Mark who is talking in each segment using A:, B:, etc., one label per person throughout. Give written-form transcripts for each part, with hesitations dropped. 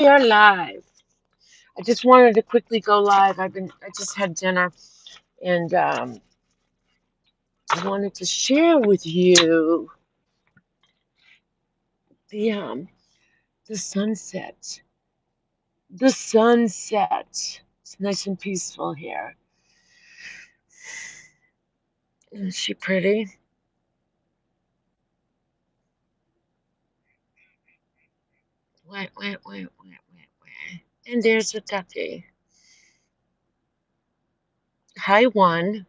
A: We are live. I just wanted to quickly go live. I just had dinner and I wanted to share with you the um the sunset. The sunset. It's nice and peaceful here. Isn't she pretty? Wait. And there's a ducky. Hi, one.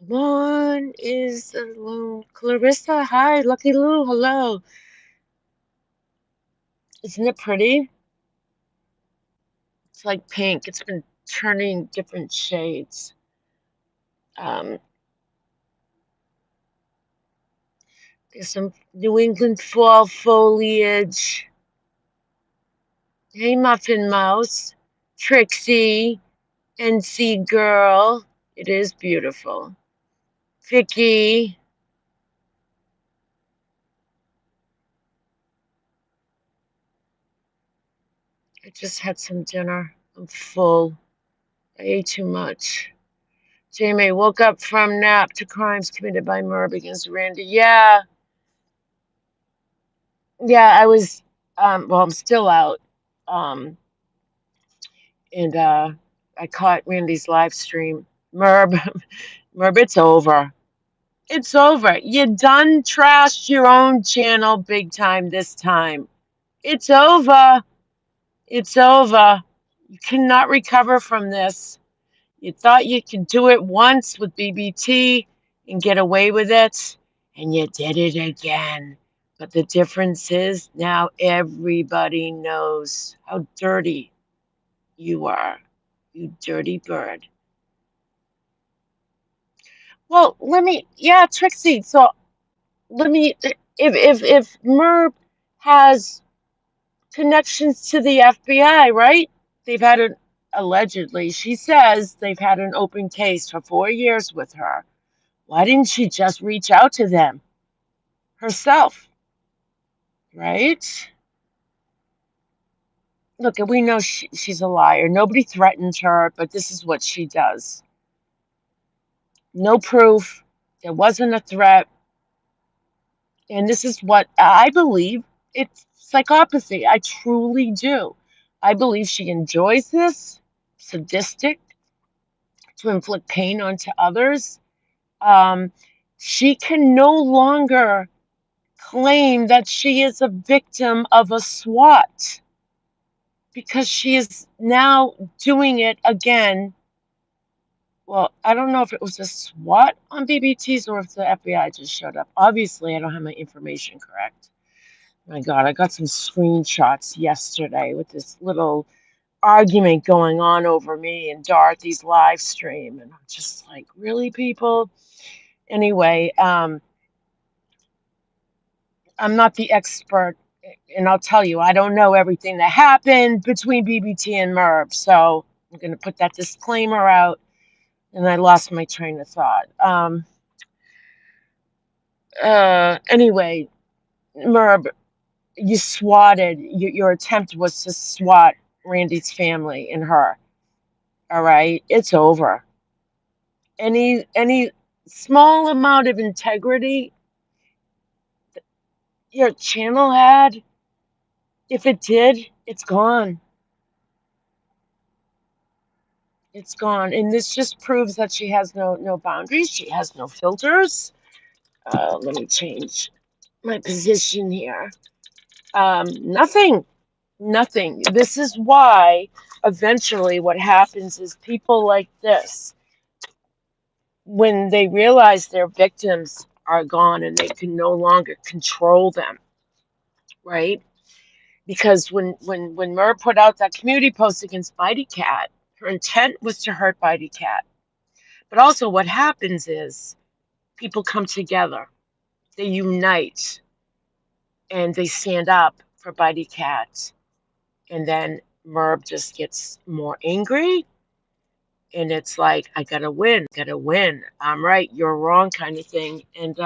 A: One is alone. Clarissa, hi. Lucky Lou, hello. Isn't it pretty? It's like pink. It's been turning different shades. Um, there's some New England fall foliage. Hey, Muffin Mouse, Trixie, NC Girl. It is beautiful. Vicky. I just had some dinner. I'm full. I ate too much. Jamie woke up from nap to crimes committed by Merv against Randy. Yeah, I was. Well, I'm still out. Um, and I caught Randy's live stream. Merb, Merb, it's over. It's over. You done trashed your own channel big time this time. It's over. It's over. You cannot recover from this. You thought you could do it once with BBT and get away with it, and you did it again. But the difference is now everybody knows how dirty you are, you dirty bird. Well, yeah, Trixie. So let me, if Merv has connections to the FBI, right? They've had an allegedly, she says they've had an open case for 4 years with her. Why didn't she just reach out to them herself, right? Look, we know she's a liar. Nobody threatened her, but this is what she does. No proof. There wasn't a threat. And this is what I believe. It's psychopathy. I truly do. I believe she enjoys this, sadistic, to inflict pain onto others. Um, she can no longer claim that she is a victim of a SWAT because she is now doing it again. Well, I don't know if it was a SWAT on BBTs or if the FBI just showed up. Obviously, I don't have my information correct. My God, I got some screenshots yesterday with this little argument going on over me and Dorothy's live stream. And I'm just like, really, people? Anyway, I'm not the expert. And I'll tell you, I don't know everything that happened between BBT and Merv. So I'm going to put that disclaimer out. And I lost my train of thought. Anyway, Merv, you swatted, your attempt was to swat Randy's family and her. All right, it's over. Any small amount of integrity your channel had, if it did, it's gone. It's gone. And this just proves that she has no boundaries. She has no filters. Let me change my position here. Nothing. Nothing. This is why eventually what happens is people like this, when they realize their victims are gone and they can no longer control them, right? Because when Murr put out that community post against Bitey Cat, her intent was to hurt Bitey Cat. But also what happens is people come together, they unite, and they stand up for Bitey Cat. And then Merv just gets more angry. And it's like, I gotta win, gotta win. I'm right, you're wrong, kind of thing. And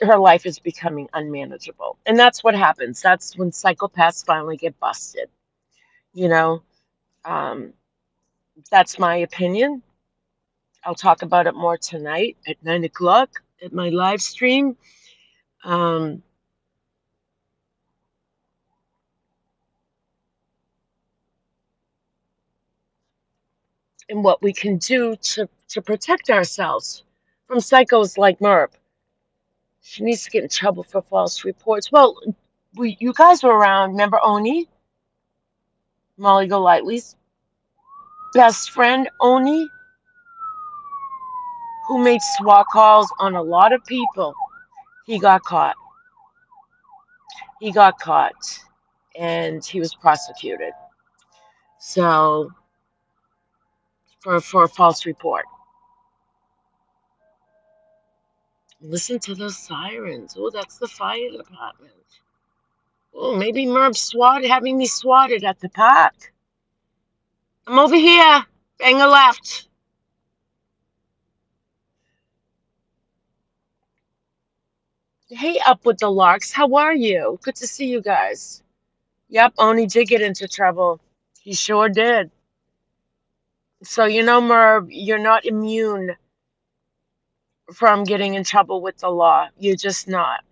A: her life is becoming unmanageable. And that's what happens. That's when psychopaths finally get busted. You know, um, that's my opinion. I'll talk about it more tonight at 9 o'clock at my live stream. Um, and what we can do to protect ourselves from psychos like Merb. She needs to get in trouble for false reports. Well, you guys were around. Remember Oni, Molly Golightly's best friend, Oni, who made SWAT calls on a lot of people. He got caught. He got caught, and he was prosecuted. So for a false report. Listen to those sirens. Oh, that's the fire department. Oh, maybe Merb having me swatted at the park. I'm over here. Bang a left. Hey, up with the larks. How are you? Good to see you guys. Yep, Oni did get into trouble. He sure did. So, Merb, you're not immune from getting in trouble with the law. You're just not.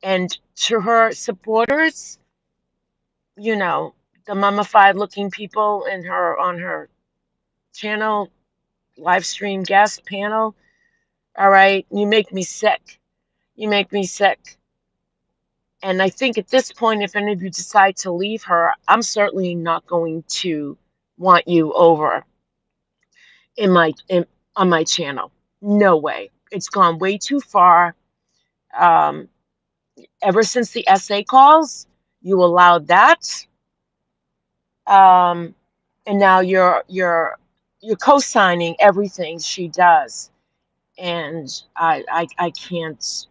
A: And to her supporters, the mummified looking people on her channel, live stream guest panel. All right, you make me sick. You make me sick. And I think at this point, if any of you decide to leave her, I'm certainly not going to want you over in on my channel. No way. It's gone way too far. Um, Ever since the SA calls, you allowed that, and now you're co-signing everything she does, and I can't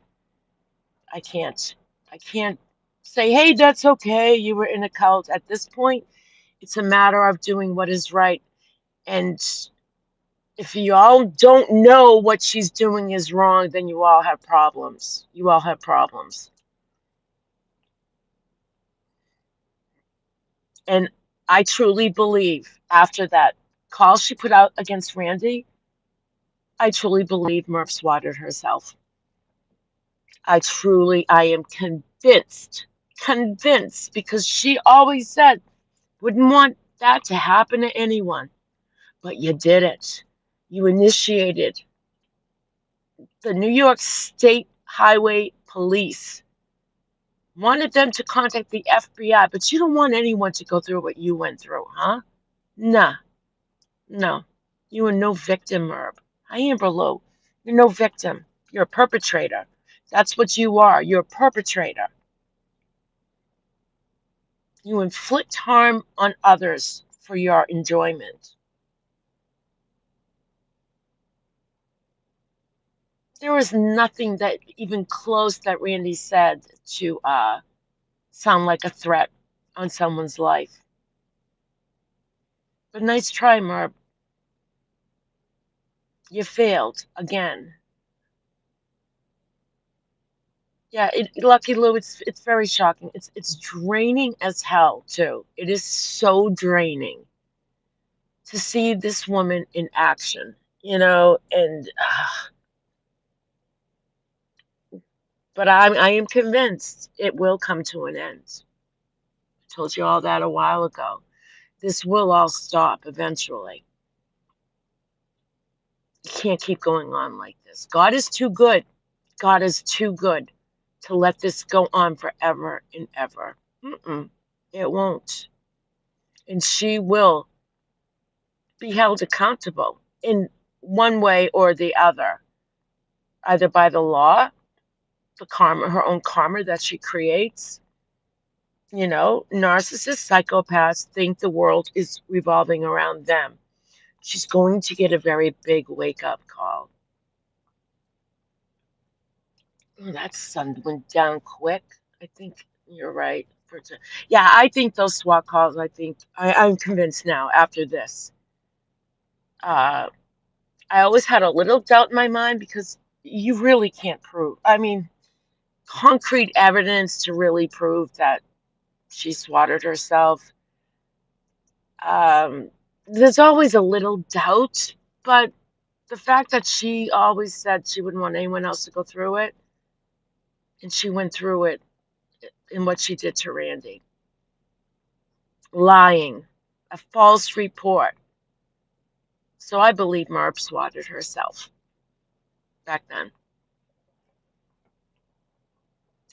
A: I can't I can't say, hey, that's okay. You were in a cult. At this point, it's a matter of doing what is right. And if you all don't know what she's doing is wrong, then you all have problems. You all have problems. And I truly believe after that call she put out against Randy, I truly believe Murph swatted herself. I am convinced, because she always said, wouldn't want that to happen to anyone. But you did it. You initiated. The New York State Highway Police wanted them to contact the FBI, but you don't want anyone to go through what you went through, huh? Nah, no. You are no victim, Merb. Hi, Amber Lou. You're no victim. You're a perpetrator. That's what you are. You're a perpetrator. You inflict harm on others for your enjoyment. There was nothing that even close that Randy said to sound like a threat on someone's life. But nice try, Merb. You failed again. Yeah, Lucky Lou, it's very shocking. It's draining as hell too. It is so draining to see this woman in action, and but I am convinced it will come to an end. I told you all that a while ago. This will all stop eventually. You can't keep going on like this. God is too good. God is too good to let this go on forever and ever. It won't. And she will be held accountable in one way or the other, either by the law, the karma, her own karma that she creates. Narcissists, psychopaths think the world is revolving around them. She's going to get a very big wake up call. Oh, that sun went down quick. I think you're right. Yeah, I think those SWAT calls, I'm convinced now after this. Uh, I always had a little doubt in my mind because, you really can't prove. I mean, concrete evidence to really prove that she swatted herself. Um, there's always a little doubt, but the fact that she always said she wouldn't want anyone else to go through it, and she went through it in what she did to Randy, lying, a false report. So I believe Merp swatted herself back then.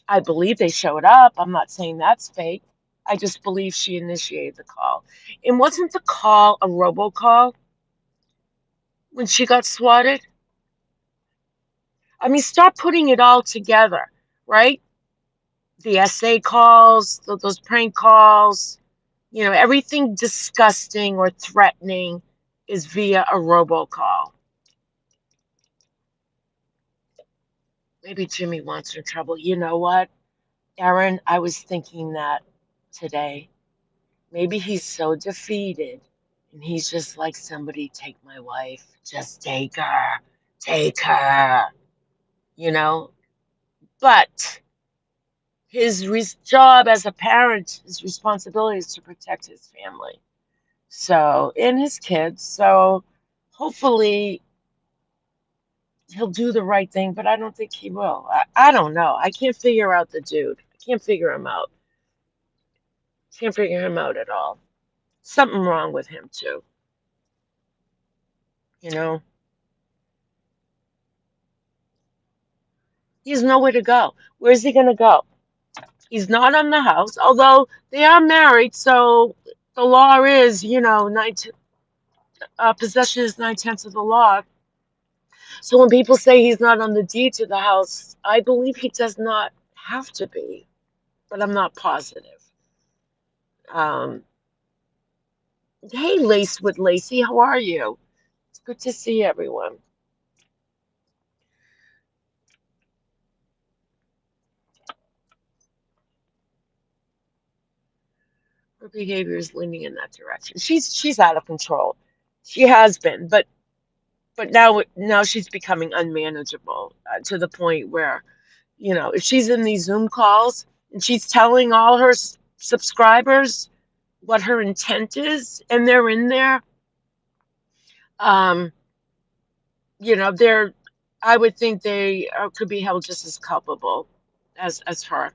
A: I believe they showed up. I'm not saying that's fake. I just believe she initiated the call. And wasn't the call a robocall when she got swatted? I mean, start putting it all together, right? The SA calls, those prank calls, everything disgusting or threatening is via a robocall. Maybe Jimmy wants her in trouble. You know what, Aaron? I was thinking that today. Maybe he's so defeated and he's just like, somebody take my wife. Just take her. Take her. You know? But his job as a parent, his responsibility is to protect his family. So, and his kids. So hopefully he'll do the right thing, but I don't think he will. I don't know. I can't figure out the dude. I can't figure him out. Can't figure him out at all. Something wrong with him too. You know, he has nowhere to go. Where's he going to go? He's not on the house, although they are married. So the law is, possession is 9/10 of the law. So when people say he's not on the deed to the house, I believe he does not have to be, but I'm not positive. Um, hey, Lace with Lacey, how are you? It's good to see everyone. Her behavior is leaning in that direction. She's out of control. She has been, but now she's becoming unmanageable to the point where, if she's in these Zoom calls and she's telling all her subscribers what her intent is, and they're in there, um, they're, I would think they could be held just as culpable as her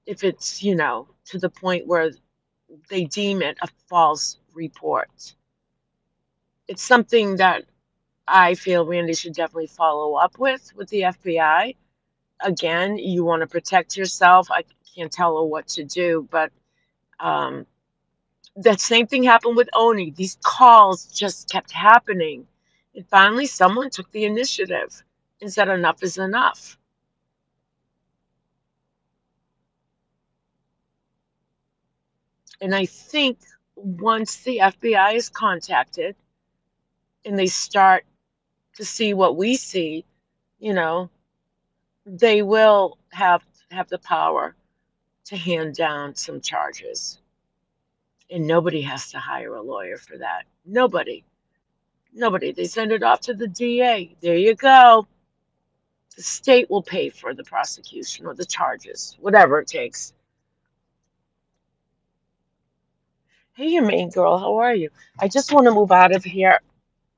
A: if it's, to the point where they deem it a false report. It's something that I feel Randy should definitely follow up with the FBI. Again, you want to protect yourself. I can't tell her what to do, but um, that same thing happened with Oni. These calls just kept happening. And finally, someone took the initiative and said, enough is enough. And I think once the FBI is contacted and they start to see what we see, you know, they will have the power to hand down some charges. And nobody has to hire a lawyer for that. Nobody. Nobody. They send it off to the DA. There you go. The state will pay for the prosecution or the charges, whatever it takes. Hey, you main girl, how are you? I just want to move out of here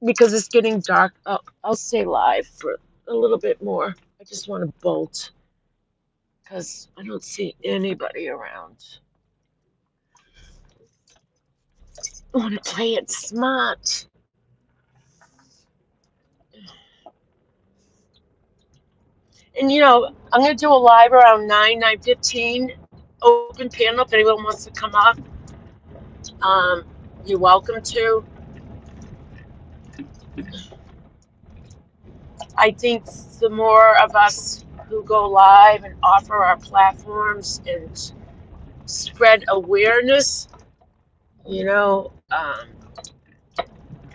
A: because it's getting dark. I'll stay live for a little bit more. I just want to bolt because I don't see anybody around. I want to play it smart. And I'm gonna do a live around 9:15, open panel. If anyone wants to come up, um, you're welcome to. I think the more of us who go live and offer our platforms and spread awareness, you know, um,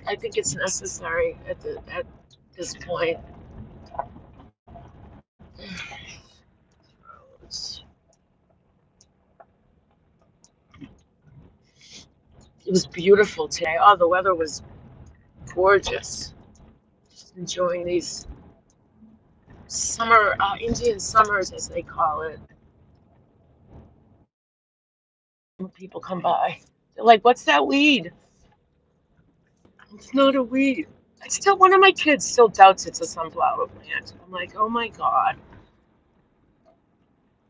A: I think it's necessary at this point. It was beautiful today. Oh, the weather was gorgeous. enjoying these summer, Indian summers, as they call it. When people come by, they're like, "What's that weed?" It's not a weed. I still, one of my kids still doubts it's a sunflower plant. I'm like, oh my God.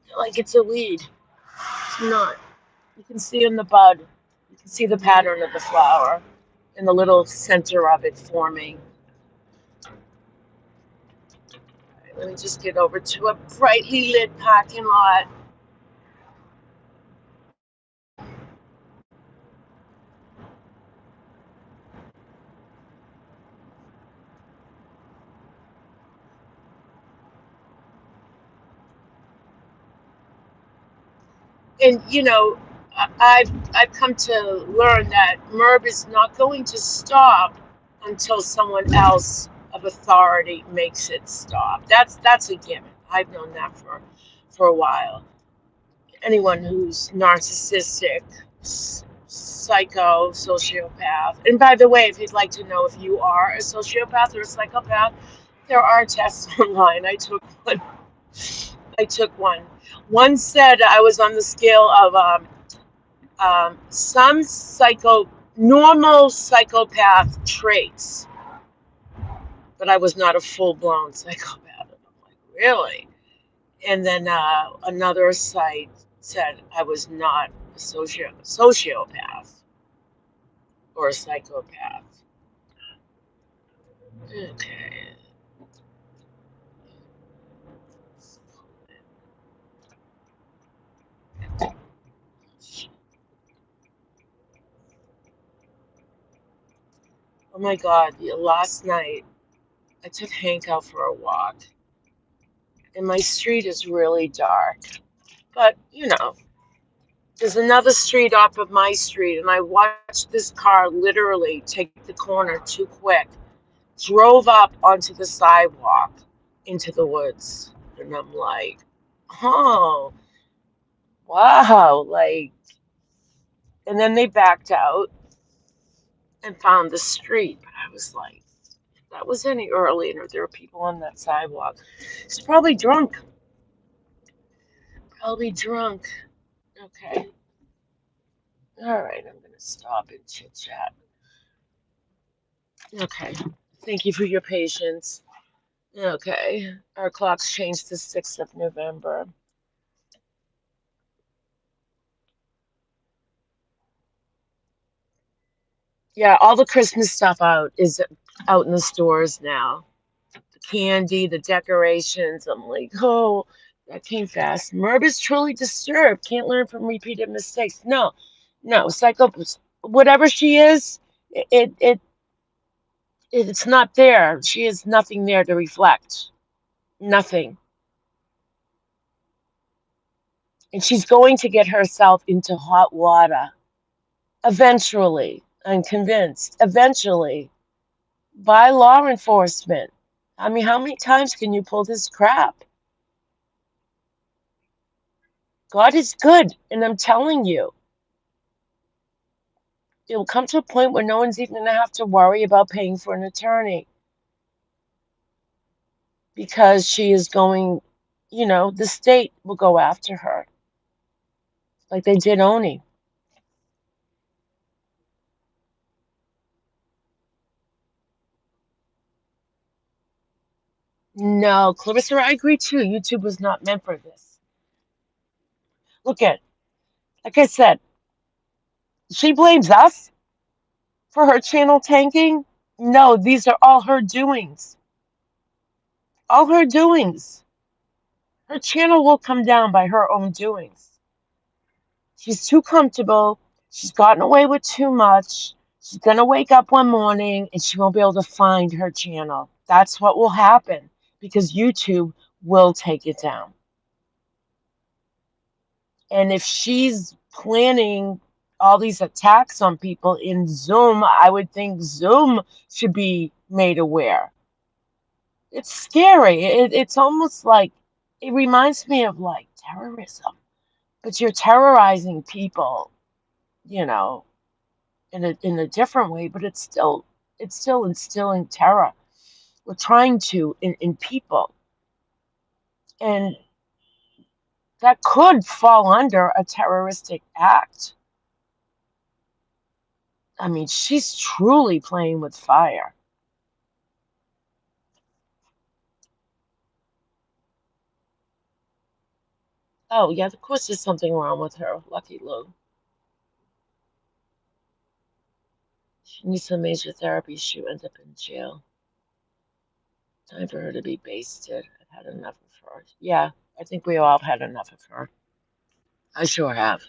A: They're like, it's a weed. It's not. You can see in the bud, you can see the pattern of the flower and the little center of it forming. All right, let me just get over to a brightly lit parking lot. And I've come to learn that Merb is not going to stop until someone else of authority makes it stop. That's a given. I've known that for a while. Anyone who's narcissistic, psycho, sociopath. And by the way, if you'd like to know if you are a sociopath or a psychopath, there are tests online. I took one. One said I was on the scale of some normal psychopath traits, but I was not a full blown psychopath. And I'm like, really? And then another site said I was not a sociopath or a psychopath. Okay. Oh my God, last night I took Hank out for a walk, and my street is really dark. But, there's another street off of my street, and I watched this car literally take the corner too quick, drove up onto the sidewalk into the woods. And I'm like, oh, wow. Like, and then they backed out and found the street. But I was like, if that was any earlier, there were people on that sidewalk. He's probably drunk. Probably drunk. Okay. All right. I'm going to stop and chit chat. Okay. Thank you for your patience. Okay. Our clocks changed to 6th of November. Yeah, all the Christmas stuff is out in the stores now. The candy, the decorations. I'm like, oh, that came fast. Merb is truly disturbed. Can't learn from repeated mistakes. No, no, psycho, whatever she is, it, it it's not there. She has nothing there to reflect. Nothing. And she's going to get herself into hot water. Eventually, I'm convinced. Eventually, by law enforcement. I mean, how many times can you pull this crap? God is good, and I'm telling you, it will come to a point where no one's even going to have to worry about paying for an attorney because she is going, the state will go after her like they did Oni. No, Clarissa, I agree too. YouTube was not meant for this. Look at, like I said, she blames us for her channel tanking. No, these are all her doings. All her doings. Her channel will come down by her own doings. She's too comfortable. She's gotten away with too much. She's going to wake up one morning and she won't be able to find her channel. That's what will happen because YouTube will take it down. And if she's planning all these attacks on people in Zoom, I would think Zoom should be made aware. It's scary. It's almost like it reminds me of like terrorism, but you're terrorizing people, you know, in a different way, but it's still instilling terror. We're trying to in people. And that could fall under a terroristic act. I mean, she's truly playing with fire. Oh, yeah, of course there's something wrong with her, Lucky Lou. She needs some major therapy. She'll end up in jail. Time for her to be basted. I've had enough of her. Yeah, I think we all have had enough of her. I sure have.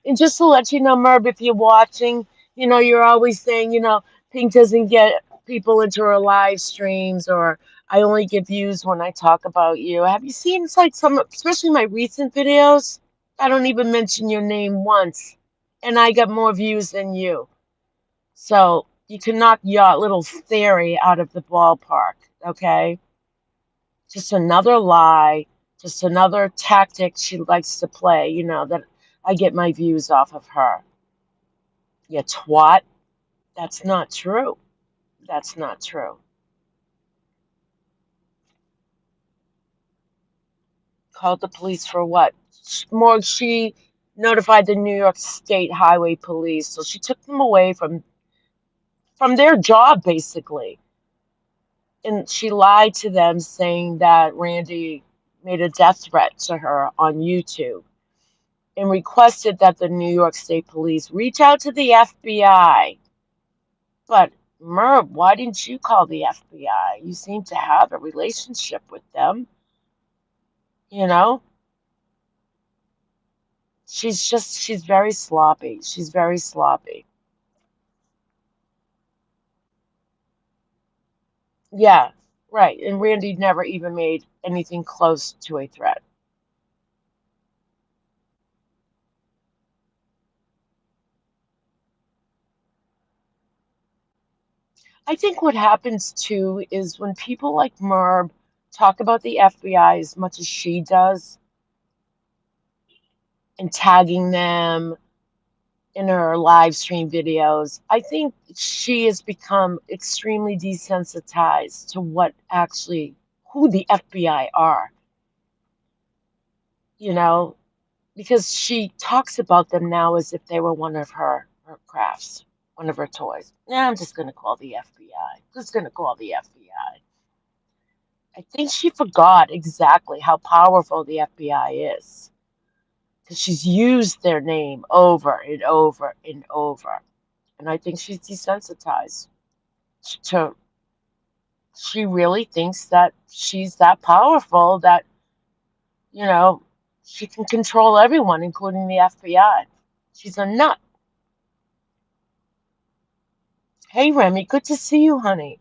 A: And just to let you know, Merv, if you're watching, you're always saying, Pink doesn't get people into her live streams, or I only get views when I talk about you. Have you seen, it's like some, especially my recent videos? I don't even mention your name once, and I got more views than you. So you can knock your little theory out of the ballpark, okay? Just another lie, just another tactic she likes to play, that I get my views off of her. You twat. That's not true. That's not true. Called the police for what? More, she notified the New York State Highway Police, so she took them away from their job basically. And she lied to them saying that Randy made a death threat to her on YouTube and requested that the New York State Police reach out to the FBI. But Merv, why didn't you call the FBI? You seem to have a relationship with them, you know? She's very sloppy. She's very sloppy. Yeah, right. And Randy never even made anything close to a threat. I think what happens too is when people like Merv talk about the FBI as much as she does and tagging them in her live stream videos, I think she has become extremely desensitized to who the FBI are, you know, because she talks about them now as if they were one of her crafts, one of her toys. Yeah, I'm just going to call the FBI. Just going to call the FBI. I think she forgot exactly how powerful the FBI is because she's used their name over and over and over. And I think she's desensitized to, she really thinks that she's that powerful that, you know, she can control everyone, including the FBI. She's a nut. Hey, Remy, good to see you, honey.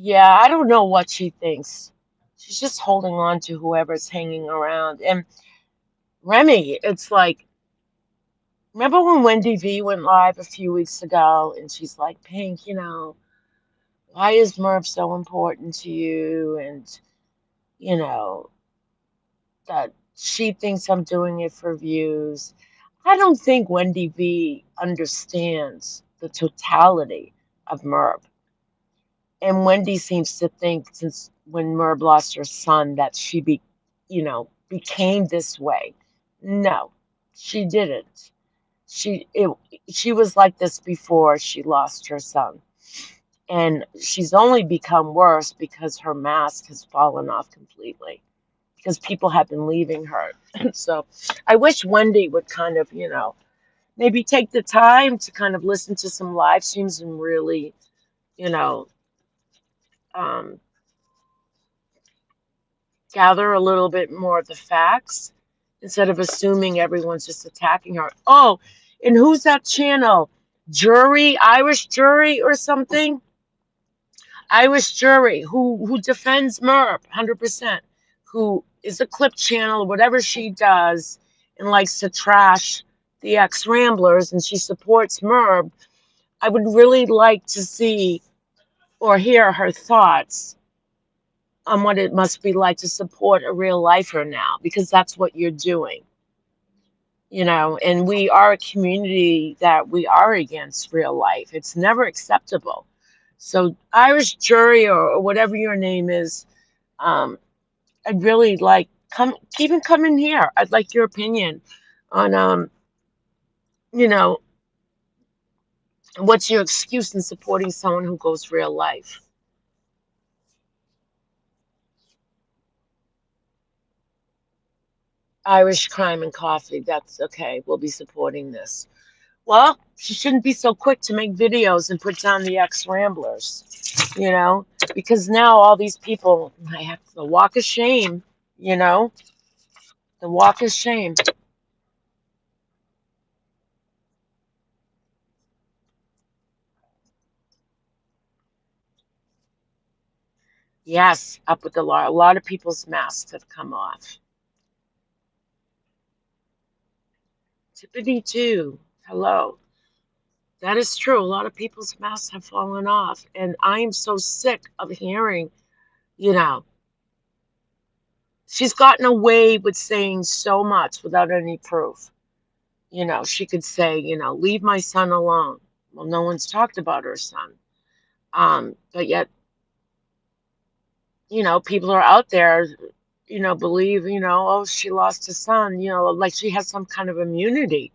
A: Yeah, I don't know what she thinks. She's just holding on to whoever's hanging around. And Remy, it's like, remember when Wendy V went live a few weeks ago and she's like, Pink, why is Merv so important to you? And, you know, that she thinks I'm doing it for views. I don't think Wendy V understands the totality of Merv. And Wendy seems to think since when Merv lost her son that became this way. No, she didn't. She it, she was like this before she lost her son. And she's only become worse because her mask has fallen off completely because people have been leaving her. So I wish Wendy would kind of, maybe take the time to kind of listen to some live streams and really, you know, um, gather a little bit more of the facts instead of assuming everyone's just attacking her. Oh, and who's that channel? Jury, Irish Jury or something? Irish Jury, who defends Merv 100%, who is a clip channel, whatever she does, and likes to trash the ex Ramblers, and she supports Merv. I would really like to see or hear her thoughts on what it must be like to support a real lifer now, because that's what you're doing, and we are a community that we are against real life. It's never acceptable. So Irish Jury, or whatever your name is, um, I'd really like come in here. I'd like your opinion on you know, what's your excuse in supporting someone who goes real life? Irish Crime and Coffee. That's okay. We'll be supporting this. Well, she shouldn't be so quick to make videos and put down the ex-Ramblers, you know, because now all these people, I have the walk of shame, you know, the walk of shame. Yes, up with the law. A lot of people's masks have come off. Tiffany too. Hello. That is true. A lot of people's masks have fallen off, and I am so sick of hearing, you know, she's gotten away with saying so much without any proof. She could say, leave my son alone. Well, no one's talked about her son. But yet, people are out there, believe, oh, she lost a son, like she has some kind of immunity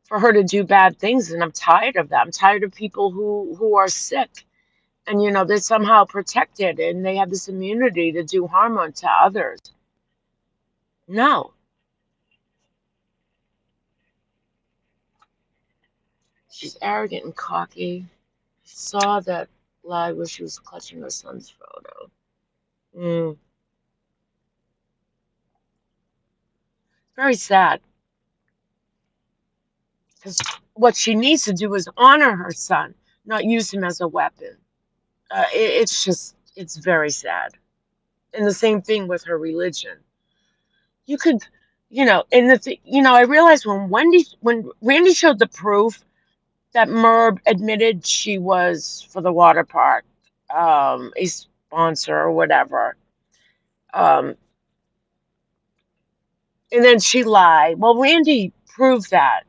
A: for her to do bad things. And I'm tired of that. I'm tired of people who are sick and, they're somehow protected and they have this immunity to do harm unto others. No, she's arrogant and cocky. Saw that live where she was clutching her son's photo. Mm, very sad. Because what she needs to do is honor her son, not use him as a weapon. It's very sad. And the same thing with her religion. You could, and I realized when Randy showed the proof that Merb admitted she was for the water park, a sponsor or whatever, um, and then she lied. Well, Randy proved that.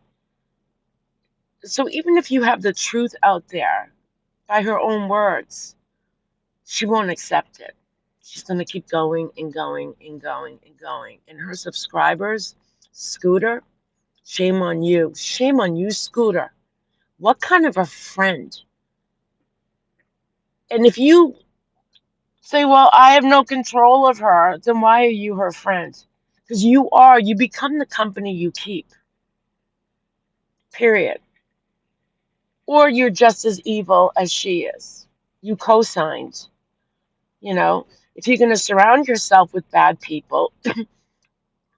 A: So even if you have the truth out there by her own words, she won't accept it. She's going to keep going and going and going and going. And her subscribers, Scooter, shame on you. Shame on you, Scooter. What kind of a friend? And if you say, well, I have no control of her, then why are you her friend? Because you become the company you keep, period. Or you're just as evil as she is. You co signed, you know. If you're going to surround yourself with bad people,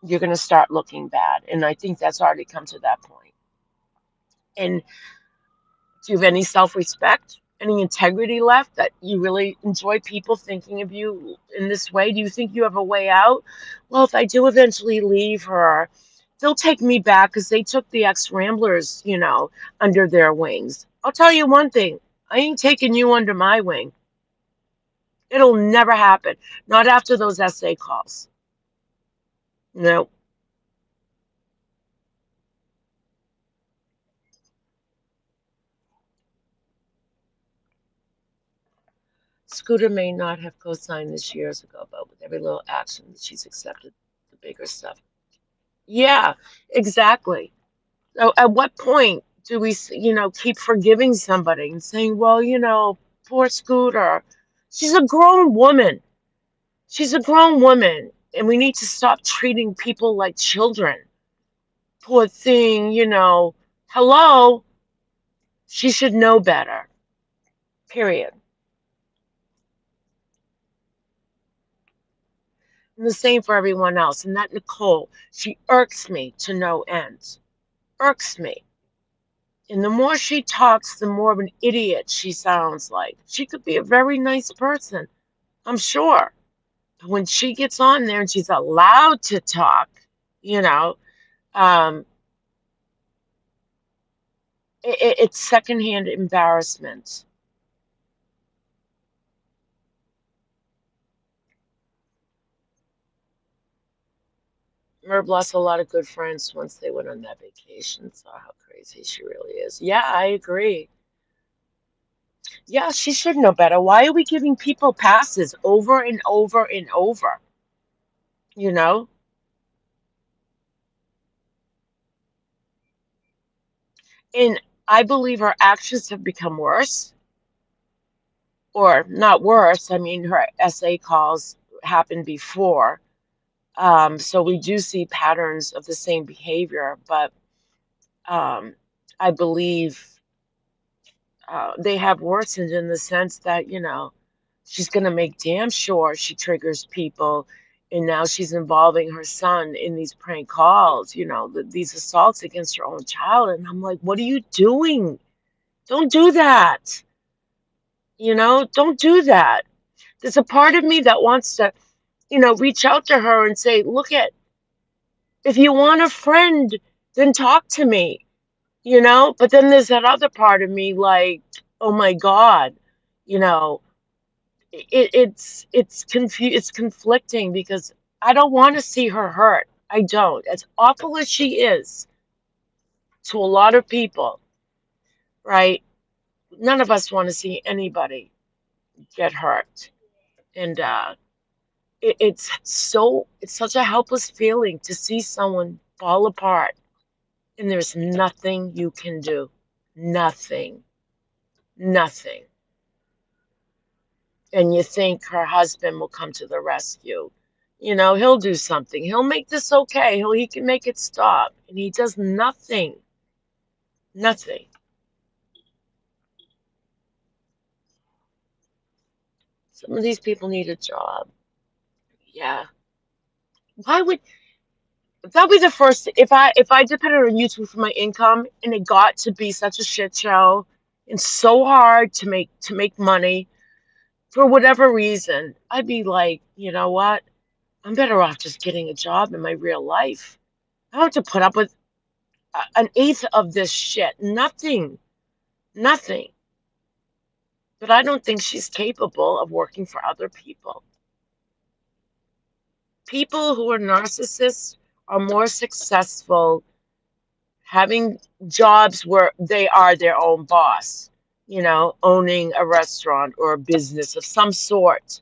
A: you're going to start looking bad. And I think that's already come to that point. And do you have any self respect, any integrity left that you really enjoy people thinking of you in this way? Do you think you have a way out? Well, if I do eventually leave her, they'll take me back because they took the ex Ramblers, under their wings. I'll tell you one thing, I ain't taking you under my wing. It'll never happen. Not after those essay calls. No. Scooter may not have co-signed this years ago, but with every little action that she's accepted, the bigger stuff. Yeah, exactly. So at what point do we, keep forgiving somebody and saying, well, poor Scooter. She's a grown woman. She's a grown woman, and we need to stop treating people like children. Poor thing, Hello, she should know better. Period. And the same for everyone else. And that Nicole, she irks me to no end. Irks me. And the more she talks, the more of an idiot she sounds like. She could be a very nice person, I'm sure. But when she gets on there and she's allowed to talk, you know, um, it's secondhand embarrassment. Merv lost a lot of good friends once they went on that vacation. Saw how crazy she really is. Yeah, I agree. Yeah, she should know better. Why are we giving people passes over and over and over? You know? And I believe her actions have become worse, or not worse. I mean, her SA calls happened before. So we do see patterns of the same behavior, but um, I believe they have worsened in the sense that, she's going to make damn sure she triggers people. And now she's involving her son in these prank calls, these assaults against her own child. And I'm like, what are you doing? Don't do that. Don't do that. There's a part of me that wants to, reach out to her and say, look at, if you want a friend, then talk to me, But then there's that other part of me like, oh my God, you know, it's conflicting because I don't want to see her hurt. I don't. As awful as she is to a lot of people, right? None of us want to see anybody get hurt. And it's such a helpless feeling to see someone fall apart and there's nothing you can do. Nothing. Nothing. And you think her husband will come to the rescue. He'll do something. He'll make this okay. He can make it stop. And he does nothing. Nothing. Some of these people need a job. Yeah. Why would that be the first if I depended on YouTube for my income and it got to be such a shit show and so hard to make money for whatever reason, I'd be like, you know what? I'm better off just getting a job in my real life. I don't have to put up with an eighth of this shit. Nothing. Nothing. But I don't think she's capable of working for other people. People who are narcissists are more successful having jobs where they are their own boss, owning a restaurant or a business of some sort,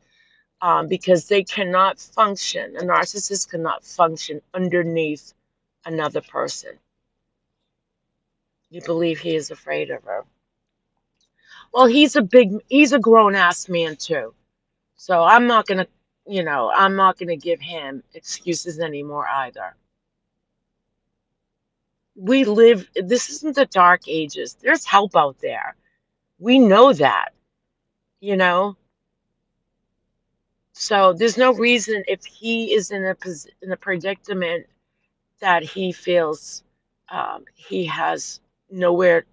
A: because they cannot function. A narcissist cannot function underneath another person. You believe he is afraid of her. Well, he's a grown ass man too. So I'm not gonna give him excuses anymore either. This isn't the dark ages. There's help out there. We know that, you know. So there's no reason if he is in a predicament that he feels he has nowhere,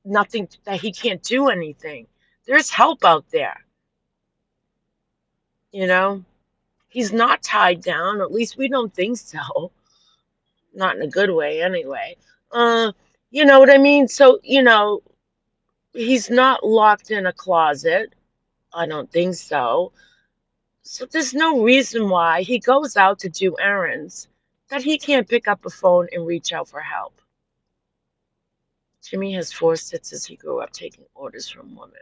A: nothing, that he can't do anything. There's help out there, you know. He's not tied down. At least we don't think so. Not in a good way, anyway. Uh, you know what I mean? So, he's not locked in a closet. I don't think so. So there's no reason why he goes out to do errands that he can't pick up a phone and reach out for help. Jimmy has 4 sisters. He grew up taking orders from women.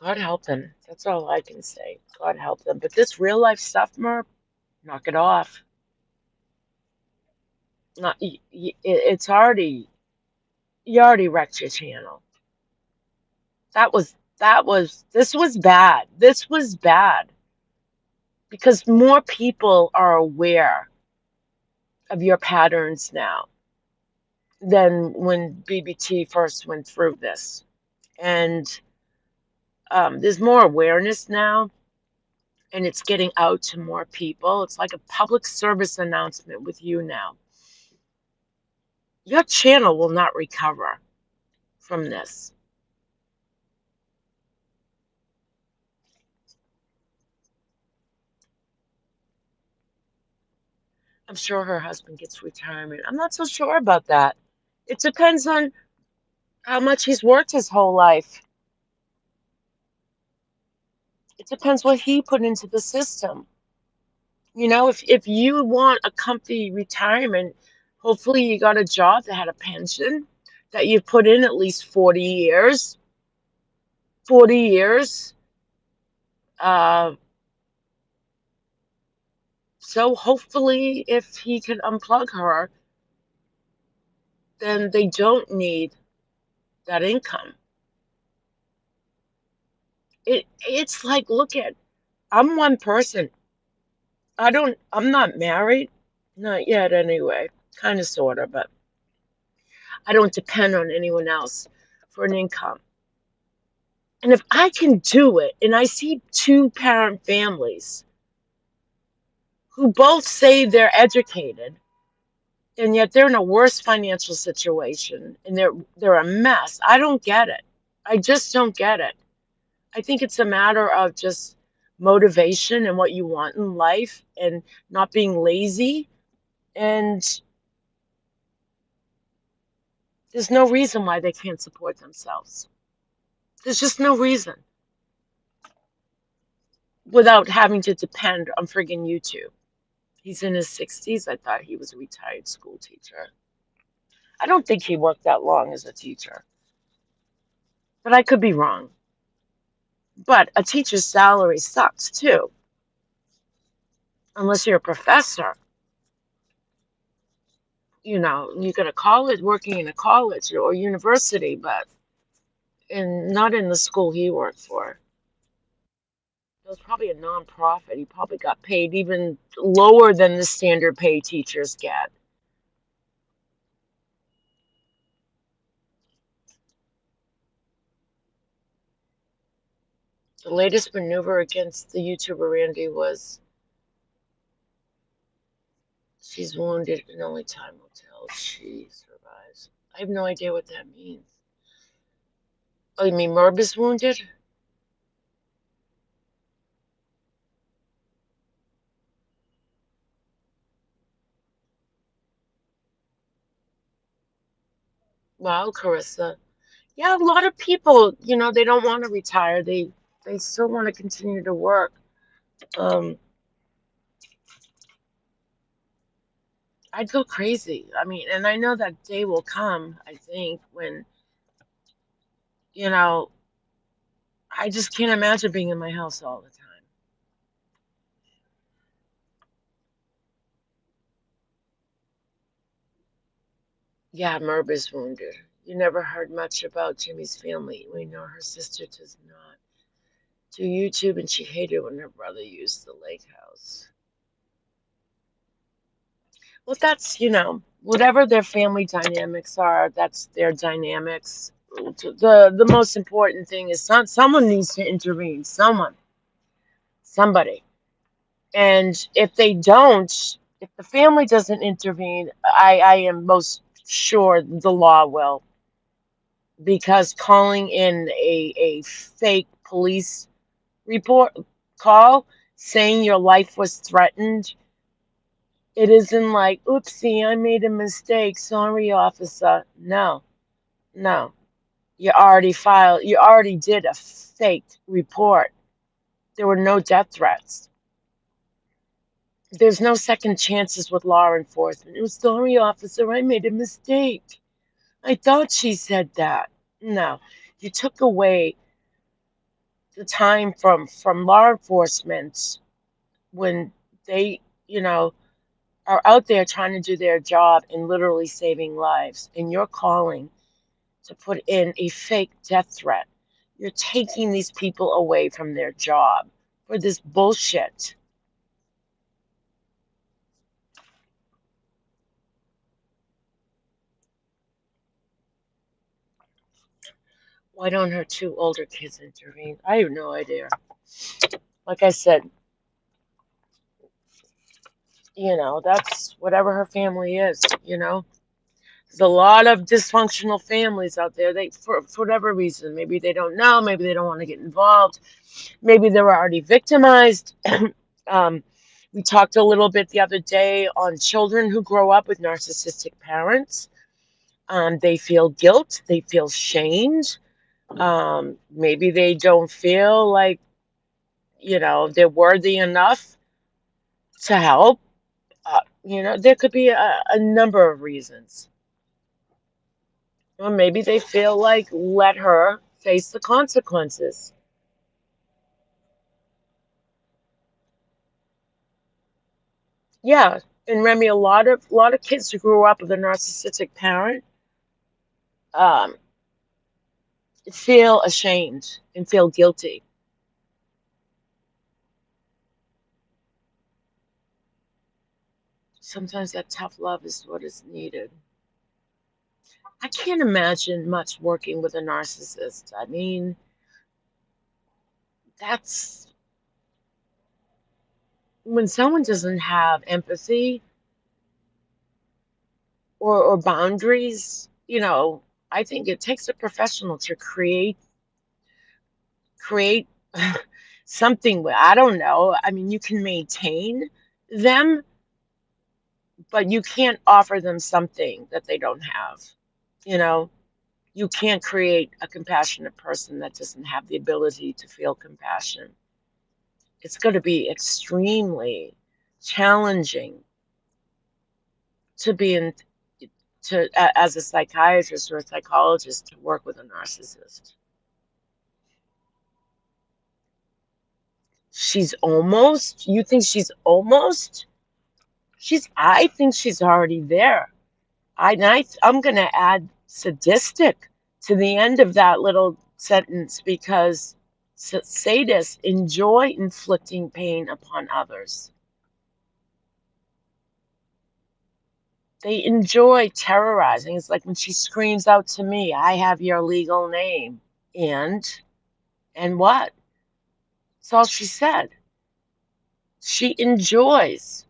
A: God help him. That's all I can say. God help them. But this real life stuff, Merv, knock it off. Not, it's already, you already wrecked your channel. This was bad. This was bad because more people are aware of your patterns now than when BBT first went through this. And there's more awareness now, and it's getting out to more people. It's like a public service announcement with you now. Your channel will not recover from this. I'm sure her husband gets retirement. I'm not so sure about that. It depends on how much he's worked his whole life. It depends what he put into the system. If you want a comfy retirement, hopefully you got a job that had a pension that you've put in at least 40 years. 40 years. Uh, so hopefully if he can unplug her, then they don't need that income. It's like, look at, I'm one person. I'm not married. Not yet anyway. Kind of, sort of, but I don't depend on anyone else for an income. And if I can do it, and I see two-parent families who both say they're educated, and yet they're in a worse financial situation, and they're a mess. I don't get it. I just don't get it. I think it's a matter of just motivation and what you want in life and not being lazy. And there's no reason why they can't support themselves. There's just no reason without having to depend on friggin' YouTube. He's in his 60s. I thought he was a retired school teacher. I don't think he worked that long as a teacher, but I could be wrong. But a teacher's salary sucks too, unless you're a professor. You got a college, working in a college or university, but not in the school he worked for. It was probably a nonprofit. He probably got paid even lower than the standard pay teachers get. The latest maneuver against the YouTuber Randy was she's wounded and only time will tell if she survives. I have no idea what that means. Oh, you mean Merb is wounded? Wow, Carissa. Yeah, a lot of people, they don't want to retire. They still want to continue to work. Um, I'd go crazy. I mean, and I know that day will come, I think, when, you know, I just can't imagine being in my house all the time. Yeah, Merb is wounded. You never heard much about Jimmy's family. We know her sister does not do YouTube, and she hated when her brother used the lake house. Well, that's, whatever their family dynamics are, that's their dynamics. The most important thing is someone needs to intervene. Somebody. And if they don't, if the family doesn't intervene, I am most sure the law will. Because calling in a fake police report call saying your life was threatened, it isn't like, oopsie, I made a mistake. Sorry, officer. No, no. You already did a fake report. There were no death threats. There's no second chances with law enforcement. It was, sorry, officer, I made a mistake. I thought she said that. No, you took away the time from law enforcement when they, are out there trying to do their job and literally saving lives, and you're calling to put in a fake death threat. You're taking these people away from their job for this bullshit. Why don't her two older kids intervene? I have no idea. Like I said, that's whatever her family is. There's a lot of dysfunctional families out there. For whatever reason, maybe they don't know, maybe they don't want to get involved, maybe they were already victimized. um, We talked a little bit the other day on children who grow up with narcissistic parents. They feel guilt, they feel shamed. Maybe they don't feel like, they're worthy enough to help. There could be a number of reasons. Or maybe they feel like let her face the consequences. Yeah, and Remy, a lot of kids who grew up with a narcissistic parent um, feel ashamed and feel guilty. Sometimes that tough love is what is needed. I can't imagine much working with a narcissist. I mean, that's when someone doesn't have empathy or boundaries, I think it takes a professional to create something. I don't know. I mean, you can maintain them, but you can't offer them something that they don't have. You know, you can't create a compassionate person that doesn't have the ability to feel compassion. It's going to be extremely challenging to be in as a psychiatrist or a psychologist to work with a narcissist. You think she's almost? I think she's already there. I'm going to add sadistic to the end of that little sentence because sadists enjoy inflicting pain upon others. They enjoy terrorizing. It's like when she screams out to me, I have your legal name. And what? That's all she said. She enjoys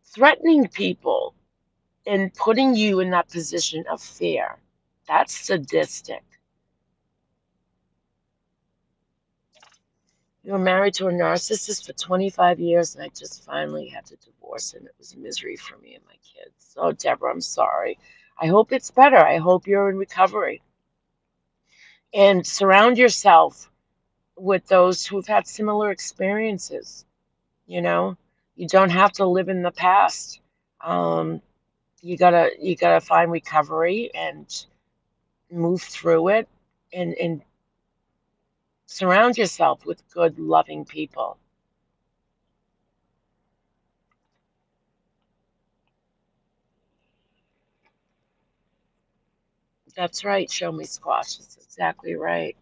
A: threatening people and putting you in that position of fear. That's sadistic. You were married to a narcissist for 25 years, and I just finally had to divorce him. It was misery for me and my kids. Oh, Deborah, I'm sorry. I hope it's better. I hope you're in recovery. And surround yourself with those who've had similar experiences. You know, you don't have to live in the past. Um, you gotta find recovery and move through it, and surround yourself with good, loving people. That's right. Show me squash. That's exactly right.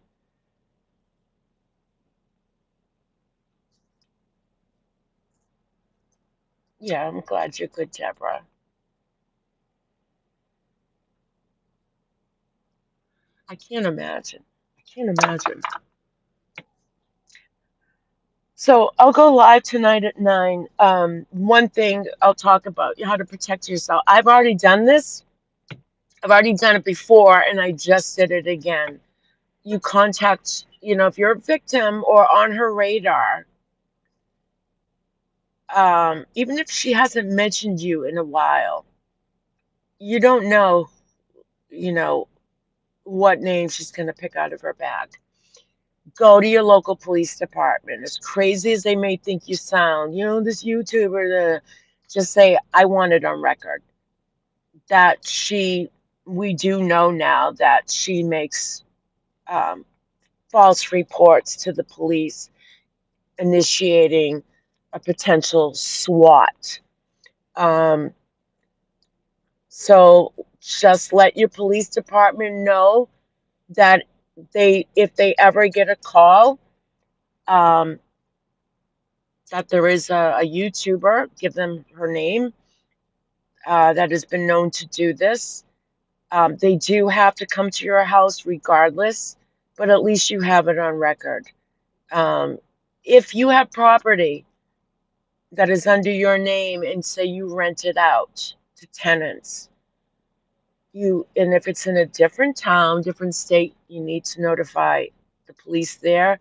A: Yeah, I'm glad you're good, Deborah. I can't imagine. I can't imagine. So I'll go live tonight at 9. One thing I'll talk about how to protect yourself. I've already done this. I've already done it before, and I just did it again. You contact, if you're a victim or on her radar, even if she hasn't mentioned you in a while, you don't know, you know, what name she's going to pick out of her bag. Go to your local police department. As crazy as they may think you sound, this YouTuber, just say, I want it on record that we do know now that she makes um, false reports to the police, initiating a potential SWAT. Um, so just let your police department know that if they ever get a call, um, that there is a YouTuber, give them her name, that has been known to do this. They do have to come to your house regardless, but at least you have it on record. Um, if you have property that is under your name and say you rent it out to tenants, and if it's in a different town, different state, you need to notify the police there,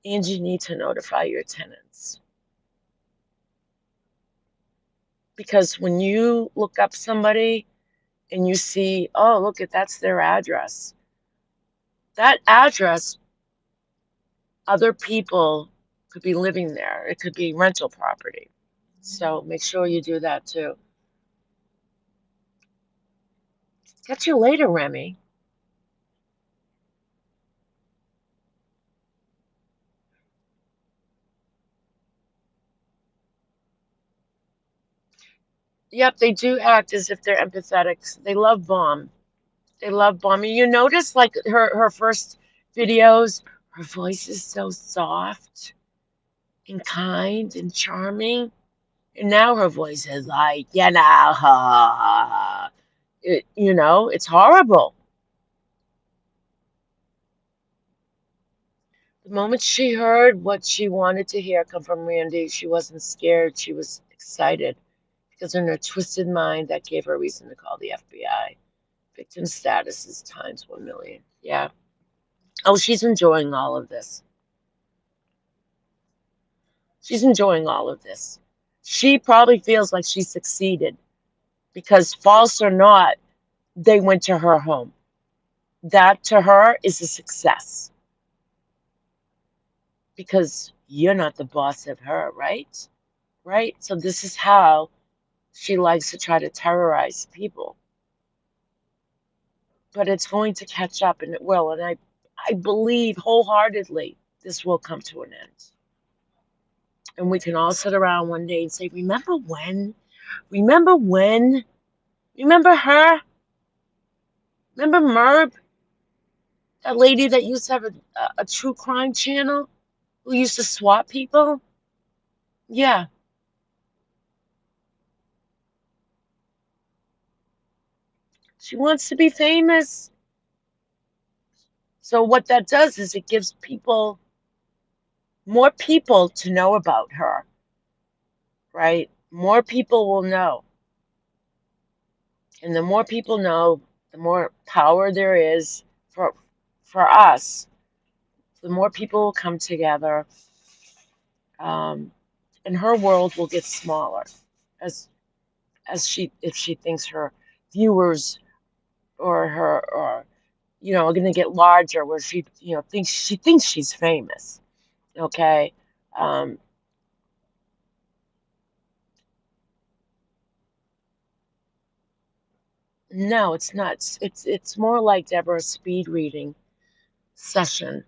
A: and you need to notify your tenants. Because when you look up somebody and you see, oh, look at that's their address. That address, other people could be living there. It could be rental property. So make sure you do that too. Catch you later, Remy. Yep, they do act as if they're empathetic. They love bomb. They love bomb. You notice like her first videos, her voice is so soft and kind and charming. And now her voice is like, it's horrible. The moment she heard what she wanted to hear come from Randy, she wasn't scared. She was excited because in her twisted mind, that gave her a reason to call the FBI. Victim status is times 1 million. Yeah. Oh, she's enjoying all of this. She's enjoying all of this. She probably feels like she succeeded because, false or not, they went to her home. That to her is a success because you're not the boss of her, right? Right? So, this is how she likes to try to terrorize people. But it's going to catch up and it will. And I believe wholeheartedly this will come to an end. And we can all sit around one day and say, remember when? Remember when? Remember her? Remember Merb? That lady that used to have a true crime channel who used to swat people? Yeah. She wants to be famous. So what that does is it gives people more people to know about her, right? More people will know. And the more people know, the more power there is for us. The more people will come together, um, and her world will get smaller as if she thinks her viewers or her or are going to get larger where she thinks she's famous. Okay. um, no, it's not. It's more like Deborah's speed reading session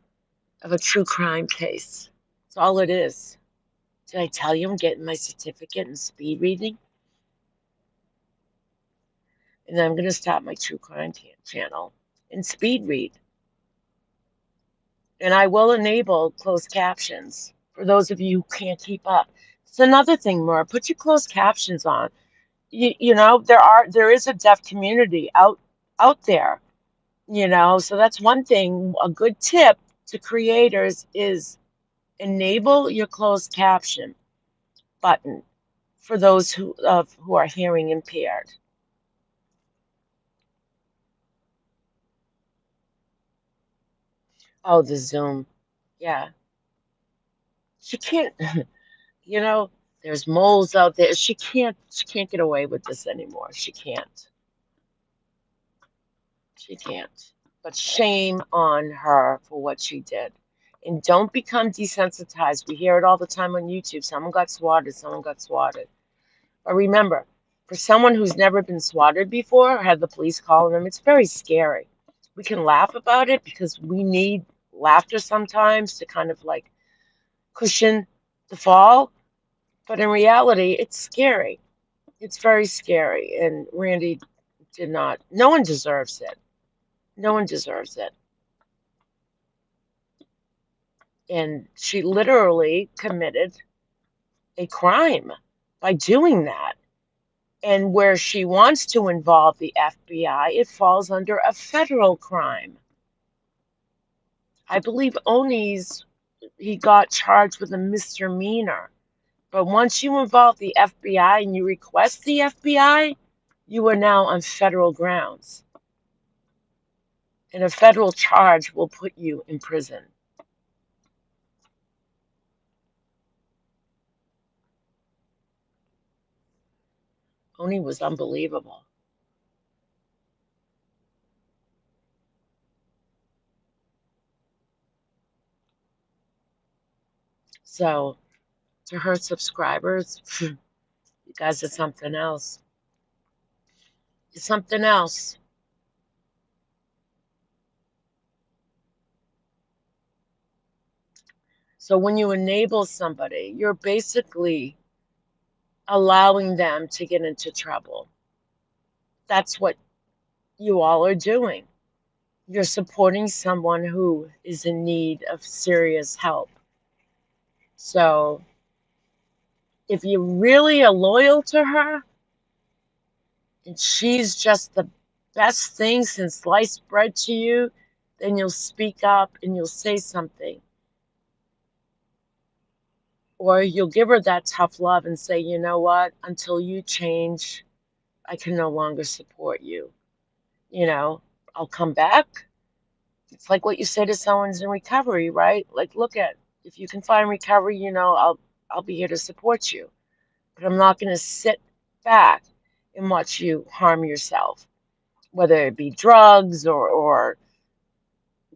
A: of a true crime case. That's all it is. Did I tell you I'm getting my certificate in speed reading? And then I'm going to start my true crime channel and speed read. And I will enable closed captions for those of you who can't keep up. It's another thing, Maura. Put your closed captions on. There is a deaf community out there. So that's one thing. A good tip to creators is enable your closed caption button for those who are hearing impaired. Oh, the Zoom. Yeah. She can't, you know, there's moles out there. She can't get away with this anymore. She can't. She can't. But shame on her for what she did. And don't become desensitized. We hear it all the time on YouTube. Someone got swatted, someone got swatted. But remember, for someone who's never been swatted before or had the police call them, it's very scary. We can laugh about it because we need laughter sometimes to kind of like cushion the fall. But in reality, it's scary. It's very scary. And Randy did not, no one deserves it. No one deserves it. And she literally committed a crime by doing that. And where she wants to involve the FBI, it falls under a federal crime. I believe Oni's, he got charged with a misdemeanor. But once you involve the FBI and you request the FBI, you are now on federal grounds. And a federal charge will put you in prison. Oni was unbelievable. So to her subscribers, you guys are something else. It's something else. So when you enable somebody, you're basically allowing them to get into trouble. That's what you all are doing. You're supporting someone who is in need of serious help. So if you really are loyal to her and she's just the best thing since sliced bread to you, then you'll speak up and you'll say something. Or you'll give her that tough love and say, you know what, until you change, I can no longer support you. You know, I'll come back. It's like what you say to someone's in recovery, right? Like, look at if you can find recovery, I'll be here to support you. But I'm not going to sit back and watch you harm yourself, whether it be drugs or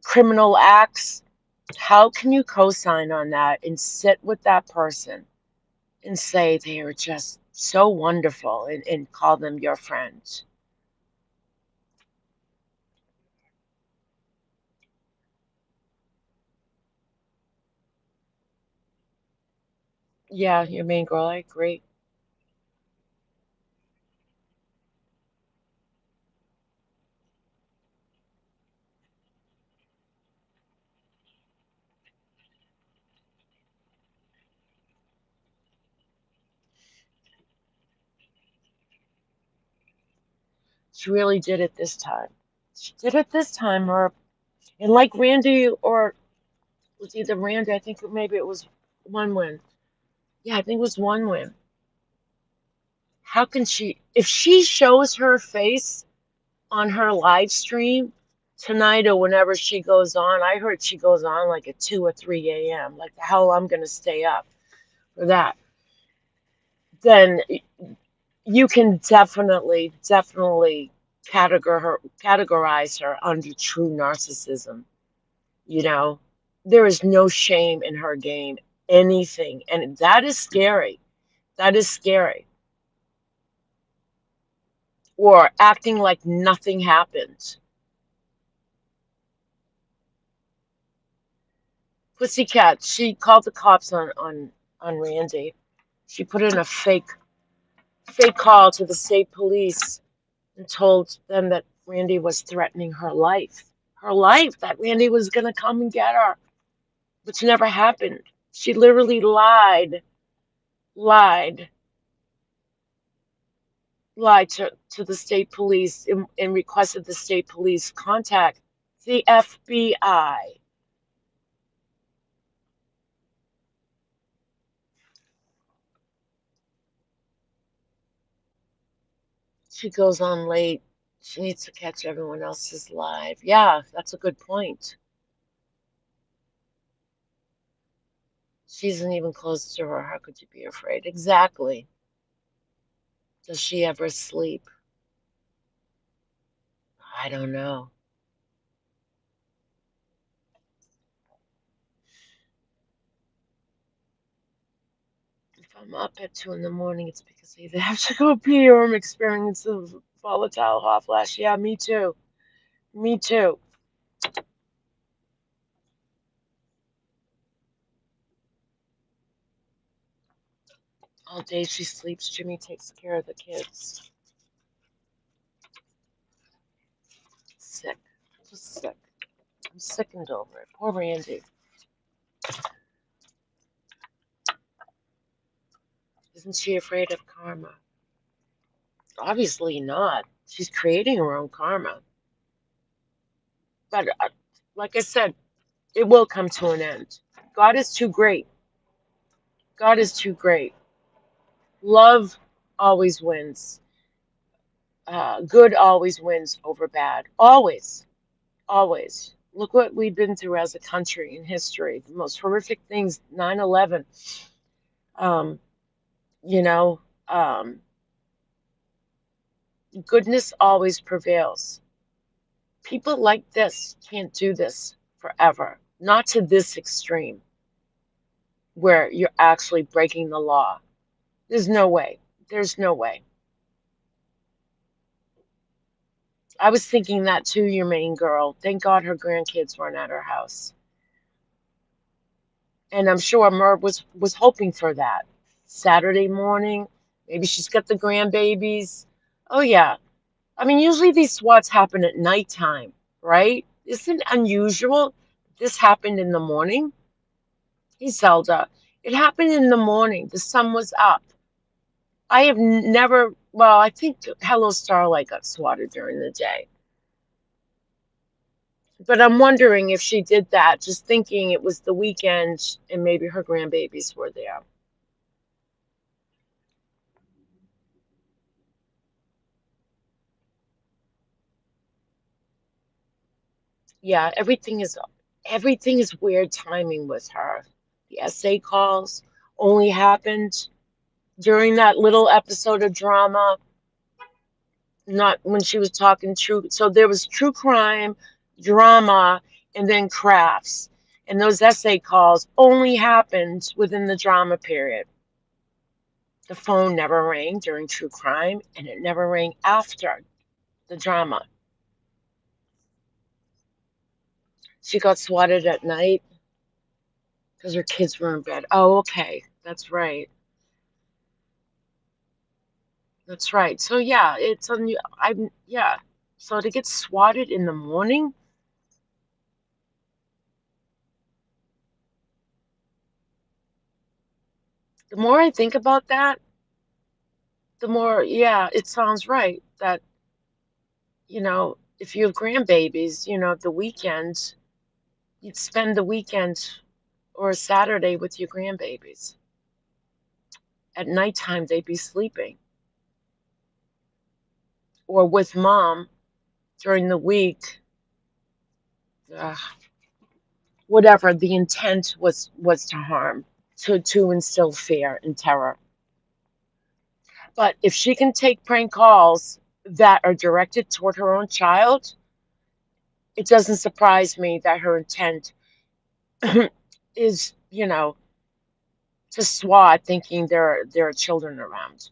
A: criminal acts. How can you co-sign on that and sit with that person and say they are just so wonderful and call them your friends? Yeah, your main girl, I agree. She really did it this time. She did it this time, or and like Randy, or it was either Randy, I think maybe it was one win. Yeah, I think it was one win. How can she, if she shows her face on her live stream tonight or whenever she goes on, I heard she goes on like at 2 or 3 a.m., like the hell I'm going to stay up for that, then you can definitely categorize her under true narcissism. You know, there is no shame in her game, anything. And that is scary. That is scary. Or acting like nothing happened. Pussycat, she called the cops on Randy. She put in a fake call to the state police and told them that Randy was threatening her life. Her life, that Randy was going to come and get her, which never happened. She literally lied, lied to the state police and requested the state police contact the FBI. She goes on late. She needs to catch everyone else's live. Yeah, that's a good point. She isn't even close to her. How could you be afraid? Exactly. Does she ever sleep? I don't know. If I'm up at 2 in the morning, it's because I either have to go pee or I'm experiencing volatile hot flash. Yeah, me too. Me too. All day she sleeps. Jimmy takes care of the kids. Sick. Just sick. I'm sickened over it. Poor Randy. Isn't she afraid of karma? Obviously not. She's creating her own karma. But like I said, it will come to an end. God is too great. God is too great. Love always wins. Good always wins over bad. Always. Always. Look what we've been through as a country in history. The most horrific things, 9/11. Um, you know, um, Goodness always prevails. People like this can't do this forever. Not to this extreme where you're actually breaking the law. There's no way. There's no way. I was thinking that too, your main girl. Thank God her grandkids weren't at her house. And I'm sure Merv was hoping for that. Saturday morning, maybe she's got the grandbabies. Oh yeah. I mean, usually these swats happen at nighttime, right? Isn't it unusual? This happened in the morning. Hey, Zelda. It happened in the morning. The sun was up. I have never, well, I think Hello Starlight got swatted during the day. But I'm wondering if she did that, just thinking it was the weekend and maybe her grandbabies were there. Yeah, everything is weird timing with her. The essay calls only happened during that little episode of drama, not when she was talking true. So there was true crime, drama, and then crafts. And those essay calls only happened within the drama period. The phone never rang during true crime, and it never rang after the drama. She got swatted at night because her kids were in bed. Oh, okay. That's right. That's right. So yeah, it's on. I'm yeah. So to get swatted in the morning, the more I think about that, the more yeah, it sounds right that if you have grandbabies, the weekend, you'd spend the weekend or a Saturday with your grandbabies. At nighttime, they'd be sleeping or with mom during the week. Ugh, whatever the intent was to harm, to instill fear and terror. But if she can take prank calls that are directed toward her own child, it doesn't surprise me that her intent is, to swat thinking there are children around.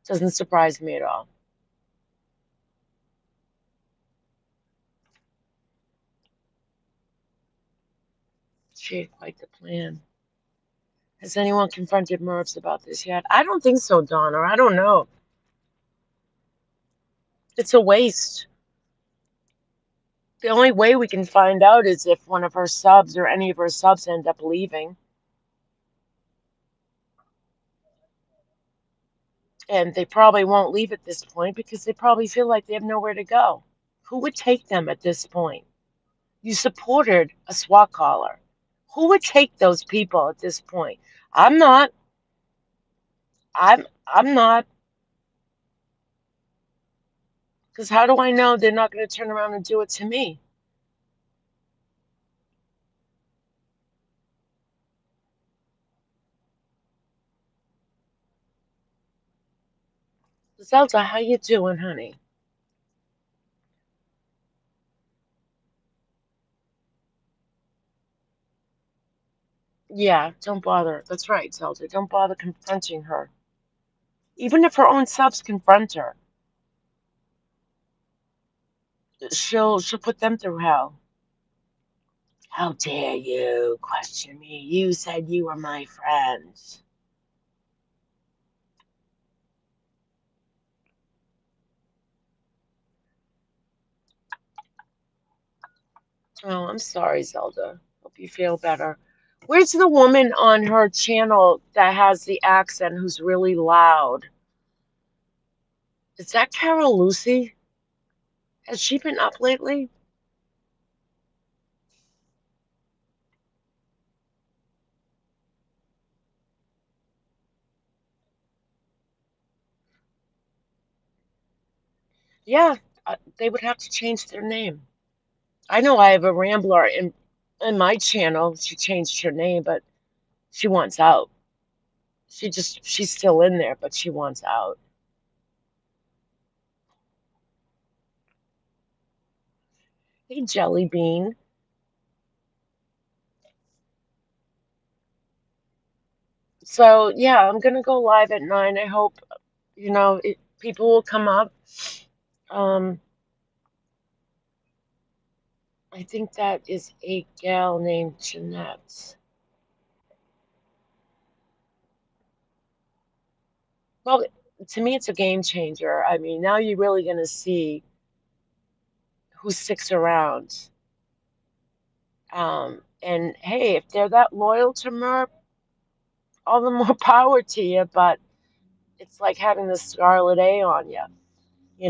A: Doesn't surprise me at all. She had quite the plan. Has anyone confronted Mervs about this yet? I don't think so, Donna. I don't know. It's a waste. The only way we can find out is if one of her subs or any of her subs end up leaving. And they probably won't leave at this point because they probably feel like they have nowhere to go. Who would take them at this point? You supported a SWAT caller. Who would take those people at this point? I'm not. I'm not. Because how do I know they're not going to turn around and do it to me? Zelda, how you doing, honey? Yeah, don't bother. That's right, Zelda. Don't bother confronting her. Even if her own subs confront her, she'll put them through hell. How dare you question me? You said you were my friend. Oh, I'm sorry, Zelda. Hope you feel better. Where's the woman on her channel that has the accent who's really loud? Is that Carol Lucy? Has she been up lately? Yeah, they would have to change their name. I know I have a Rambler in my channel. She changed her name, but she wants out. She's still in there, but she wants out. Hey, Jelly Bean. So, yeah, I'm gonna go live at 9. I hope, people will come up. Um, I think that is a gal named Jeanette. Well, to me, it's a game changer. I mean, now you're really gonna see who sticks around. And hey, if they're that loyal to Merp, all the more power to you. But it's like having the scarlet A on you.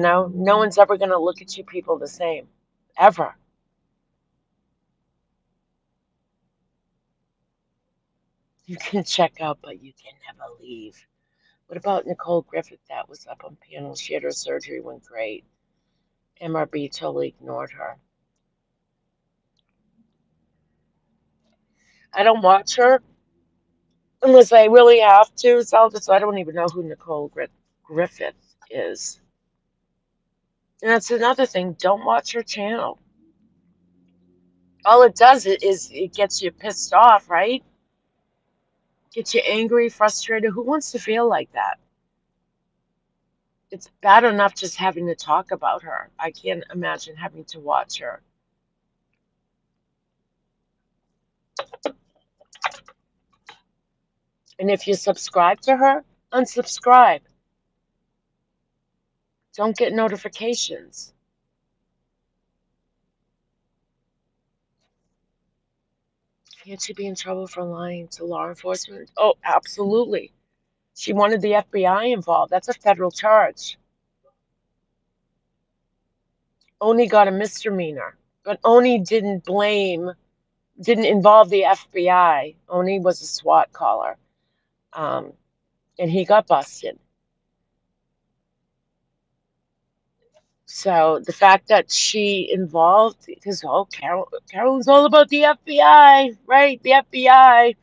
A: No one's ever gonna look at you people the same, ever. You can check out, but you can never leave. What about Nicole Griffith? That was up on panel. She had her surgery, went great. MRB totally ignored her. I don't watch her unless I really have to, so I don't even know who Griffith is. And that's another thing. Don't watch her channel. All it does is it gets you pissed off, right? Gets you angry, frustrated. Who wants to feel like that? It's bad enough just having to talk about her. I can't imagine having to watch her. And if you subscribe to her, unsubscribe. Don't get notifications. Can't she be in trouble for lying to law enforcement? Oh, absolutely. She wanted the FBI involved. That's a federal charge. Oni got a misdemeanor, but Oni didn't involve the FBI. Oni was a SWAT caller, um, and he got busted. So the fact that she involved, because Carol's all about the FBI, right? The FBI.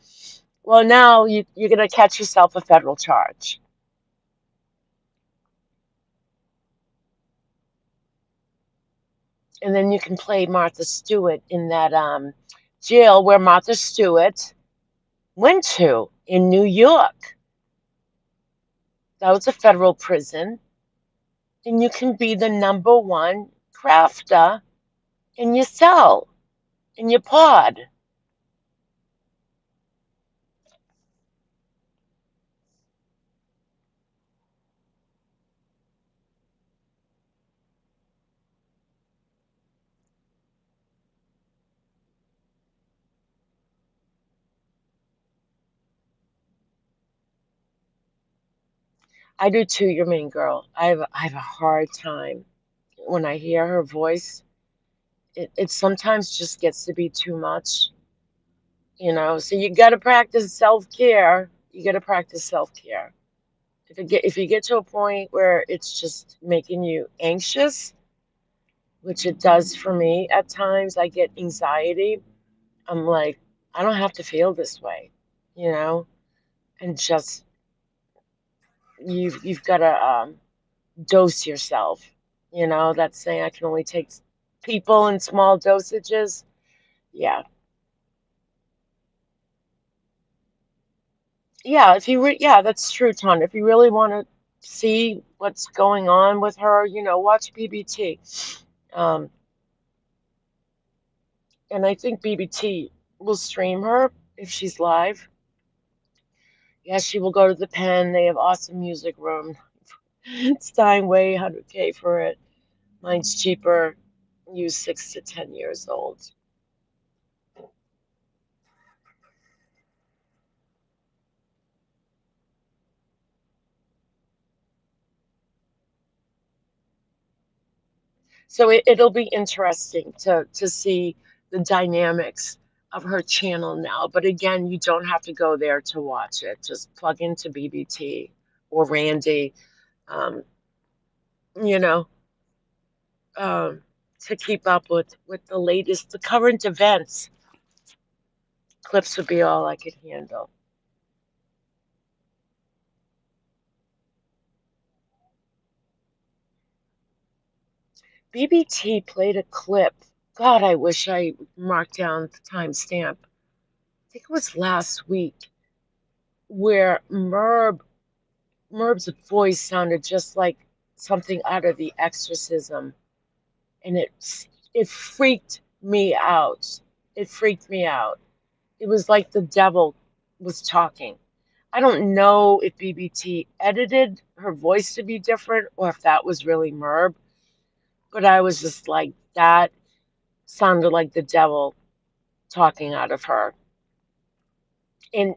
A: Well, now you're going to catch yourself a federal charge. And then you can play Martha Stewart in that jail where Martha Stewart went to in New York. That was a federal prison. And you can be the number one crafter in your cell, in your pod. I do too, your main girl. I have a hard time when I hear her voice. It sometimes just gets to be too much. So you got to practice self-care. You got to practice self-care. If you get to a point where it's just making you anxious, which it does for me at times, I get anxiety. I'm like, I don't have to feel this way, you know, and just you've got to dose yourself. That saying I can only take people in small dosages. Yeah, yeah. Yeah, that's true, Ton. If you really want to see what's going on with her, watch BBT. Um, and I think BBT will stream her if she's live. Yes, she will go to the pen. They have awesome music room. Steinway, 100K for it. Mine's cheaper. Use 6 to 10 years old. So it'll be interesting to see the dynamics of her channel now. But again, you don't have to go there to watch it. Just plug into BBT or Randy, um, you know, um, to keep up with the current events. Clips would be all I could handle. BBT played a clip. God, I wish I marked down the timestamp. I think it was last week where Merb's voice sounded just like something out of The Exorcism, and it freaked me out. It freaked me out. It was like the devil was talking. I don't know if BBT edited her voice to be different or if that was really Merb, but I was just like, that sounded like the devil talking out of her. And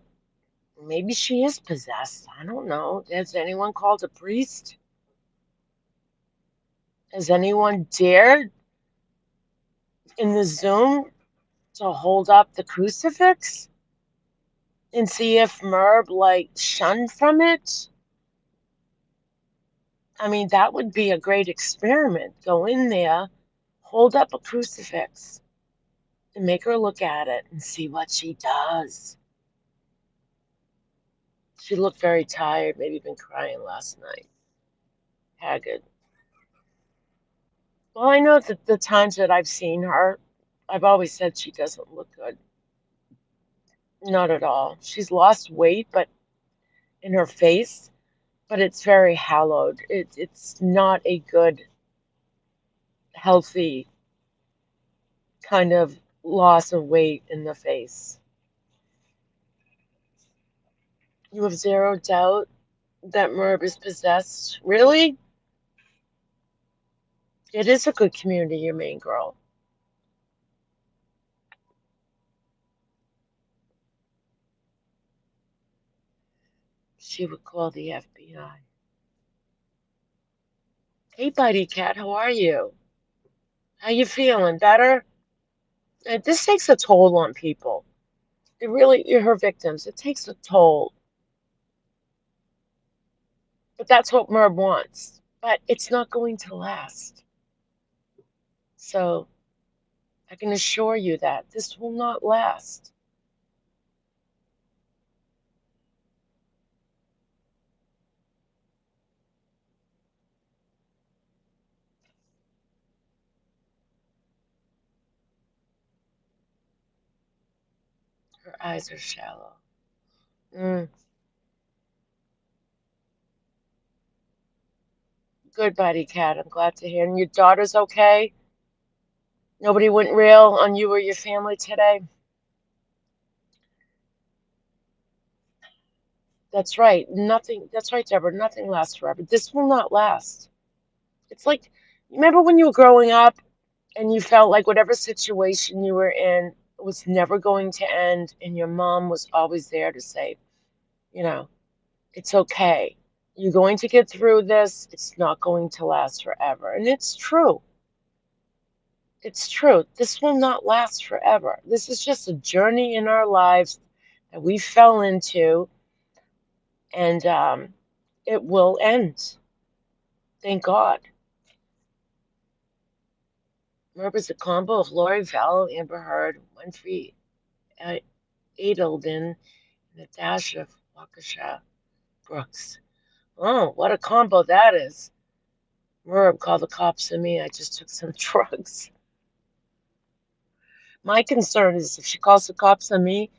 A: maybe she is possessed. I don't know. Has anyone called a priest? Has anyone dared in the Zoom to hold up the crucifix and see if Merb like shunned from it? I mean, that would be a great experiment. Go in there, hold up a crucifix, and make her look at it and see what she does. She looked very tired, maybe been crying last night. Haggard. Well, I know that the times that I've seen her, I've always said she doesn't look good. Not at all. She's lost weight, but in her face, but it's very hallowed. It's not a good, healthy kind of loss of weight in the face. You have zero doubt that Merb is possessed. Really? It is a good community, your main girl. She would call the FBI. Hey, buddy cat, how are you? How you feeling? Better? This takes a toll on people. It really, you're her victims. It takes a toll. But that's what Merb wants. But it's not going to last. So I can assure you that this will not last. Her eyes are shallow. Mm, good, buddy cat. I'm glad to hear. And your daughter's okay? Nobody went real on you or your family today? That's right. Nothing, that's right, Deborah. Nothing lasts forever. This will not last. It's like, remember when you were growing up and you felt like whatever situation you were in was never going to end, and your mom was always there to say, you know, it's okay. You're going to get through this. It's not going to last forever. And it's true. It's true. This will not last forever. This is just a journey in our lives that we fell into, and it will end. Thank God. Remember, it's a combo of Lori Vallow, Amber Heard, Winfrey Adelden, and a dash of Waukesha Brooks. Oh, what a combo that is. Merb, call the cops on me. I just took some drugs. My concern is if she calls the cops on me,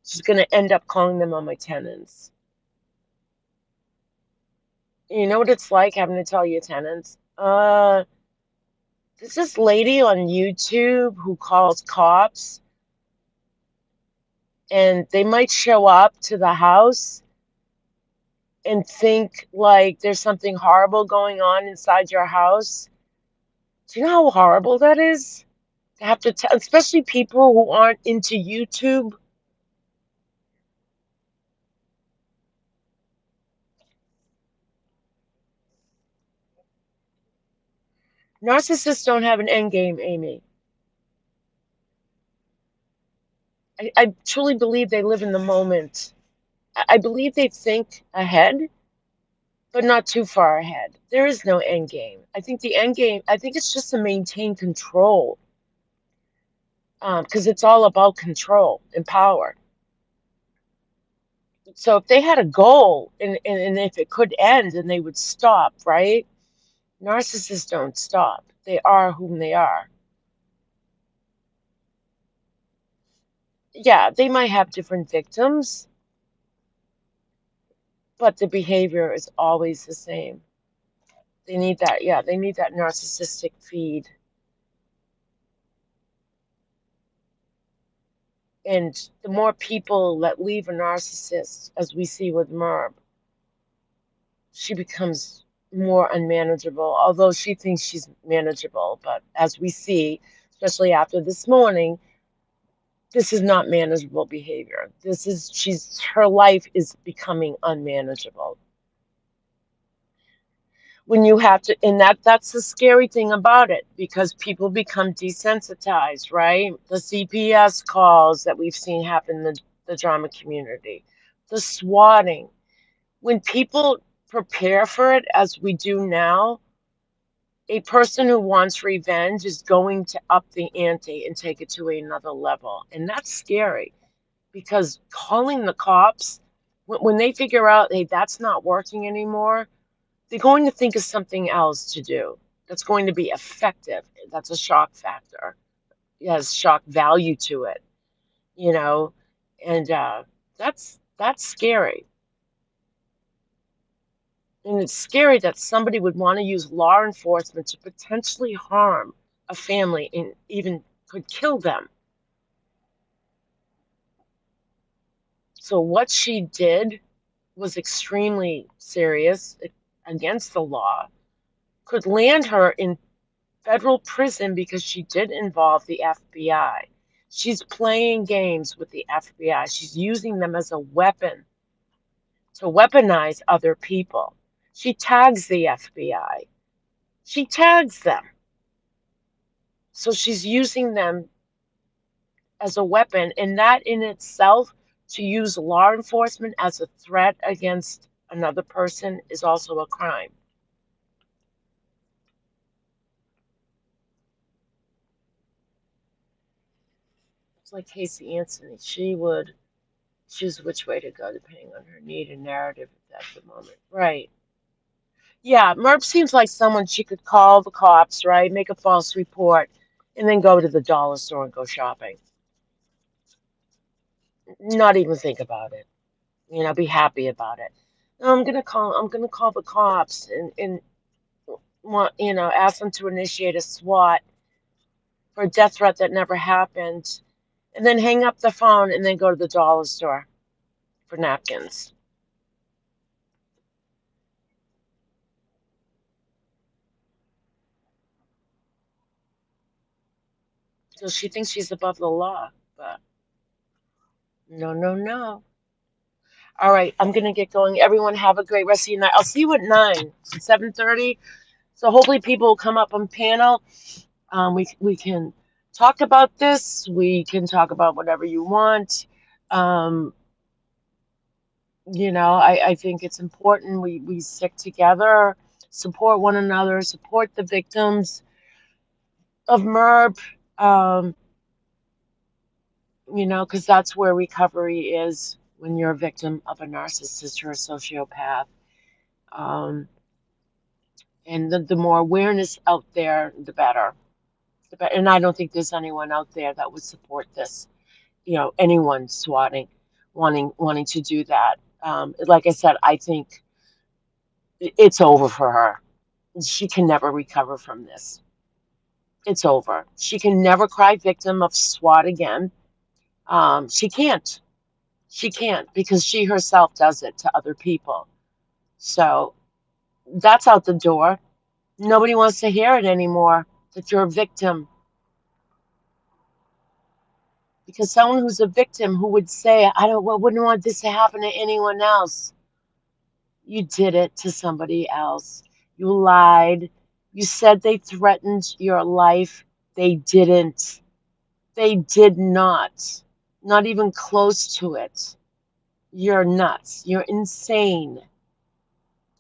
A: she's going to end up calling them on my tenants. You know what it's like having to tell your tenants? There's this lady on YouTube who calls cops, and they might show up to the house and think like there's something horrible going on inside your house. Do you know how horrible that is? To have to tell, especially people who aren't into YouTube. Narcissists don't have an end game, Amy. I truly believe they live in the moment. I believe they think ahead, but not too far ahead. There is no end game. I think the end game, I think it's just to maintain control, because it's all about control and power. So if they had a goal and if it could end and they would stop, right? Narcissists don't stop. They are whom they are. Yeah, they might have different victims, but the behavior is always the same. They need that, yeah, they need that narcissistic feed. And the more people that leave a narcissist, as we see with Merb, she becomes more unmanageable, although she thinks she's manageable. But as we see, especially after this morning, this is not manageable behavior. This is, her life is becoming unmanageable. When you have to, and that's the scary thing about it, because people become desensitized, right? The CPS calls that we've seen happen in the drama community, the swatting. When people prepare for it, as we do now, a person who wants revenge is going to up the ante and take it to another level. And that's scary, because calling the cops, when they figure out, hey, that's not working anymore, they're going to think of something else to do that's going to be effective. That's a shock factor. It has shock value to it, you know, and that's scary. And it's scary that somebody would want to use law enforcement to potentially harm a family and even could kill them. So what she did was extremely serious, against the law, could land her in federal prison because she did involve the FBI. She's playing games with the FBI. She's using them as a weapon to weaponize other people. She tags the FBI. She tags them. So she's using them as a weapon, and that in itself, to use law enforcement as a threat against another person, is also a crime. It's like Casey Anthony. She would choose which way to go depending on her need and narrative at the moment. Right. Yeah, Merp seems like someone she could call the cops, right? Make a false report, and then go to the dollar store and go shopping. Not even think about it. Be happy about it. No, I'm gonna call the cops and want, ask them to initiate a SWAT for a death threat that never happened, and then hang up the phone and then go to the dollar store for napkins. So she thinks she's above the law, but no, no, no. All right, I'm gonna get going. Everyone have a great rest of your night. I'll see you at 7:30. So hopefully people will come up on panel. We can talk about this. We can talk about whatever you want. Um, I think it's important we stick together, support one another, support the victims of MERP. Um, because that's where recovery is when you're a victim of a narcissist or a sociopath. Um, and the more awareness out there, the better. And I don't think there's anyone out there that would support this. Anyone swatting, wanting to do that. Like I said, I think it's over for her. She can never recover from this. It's over. She can never cry victim of SWAT again. She can't. She can't, because she herself does it to other people. So that's out the door. Nobody wants to hear it anymore, that you're a victim. Because someone who's a victim, who would say, wouldn't want this to happen to anyone else. You did it to somebody else. You lied. You said they threatened your life. They didn't. They did not. Not even close to it. You're nuts. You're insane.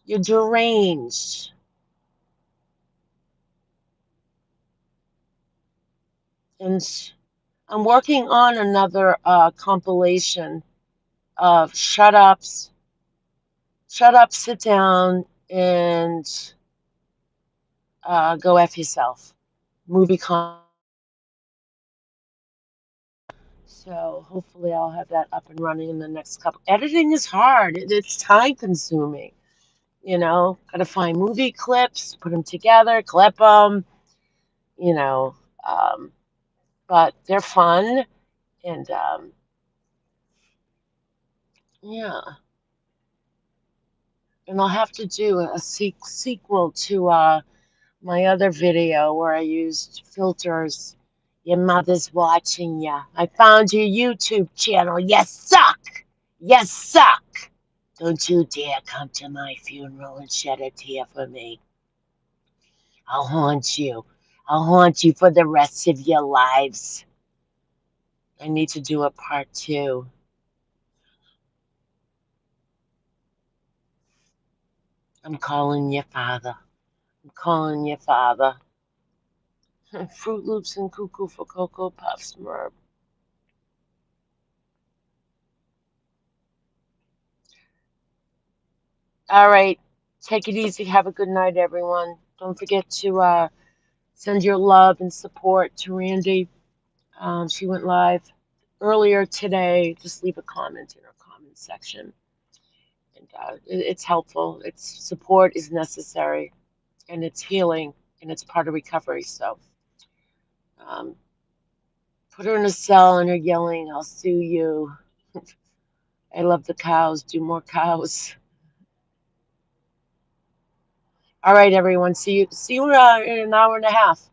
A: You're deranged. And I'm working on another compilation of shut up, sit down, and go F yourself. Movie con. So hopefully I'll have that up and running in the next couple. Editing is hard. It's time consuming. Gotta find movie clips, put them together, clip them, you know. Um, but they're fun, and yeah. And I'll have to do a sequel to my other video where I used filters. Your mother's watching ya. I found your YouTube channel. You suck. You suck. Don't you dare come to my funeral and shed a tear for me. I'll haunt you. I'll haunt you for the rest of your lives. I need to do a part two. I'm calling your father. I'm calling your father. Fruit Loops and Cuckoo for Cocoa Puffs, Merb. All right. Take it easy. Have a good night, everyone. Don't forget to send your love and support to Randy. She went live earlier today. Just leave a comment in her comment section. And it's helpful. It's support is necessary, and it's healing, and it's part of recovery. So um, put her in a cell, and her yelling, "I'll sue you." I love the cows. Do more cows. All right, everyone. See you in an hour and a half.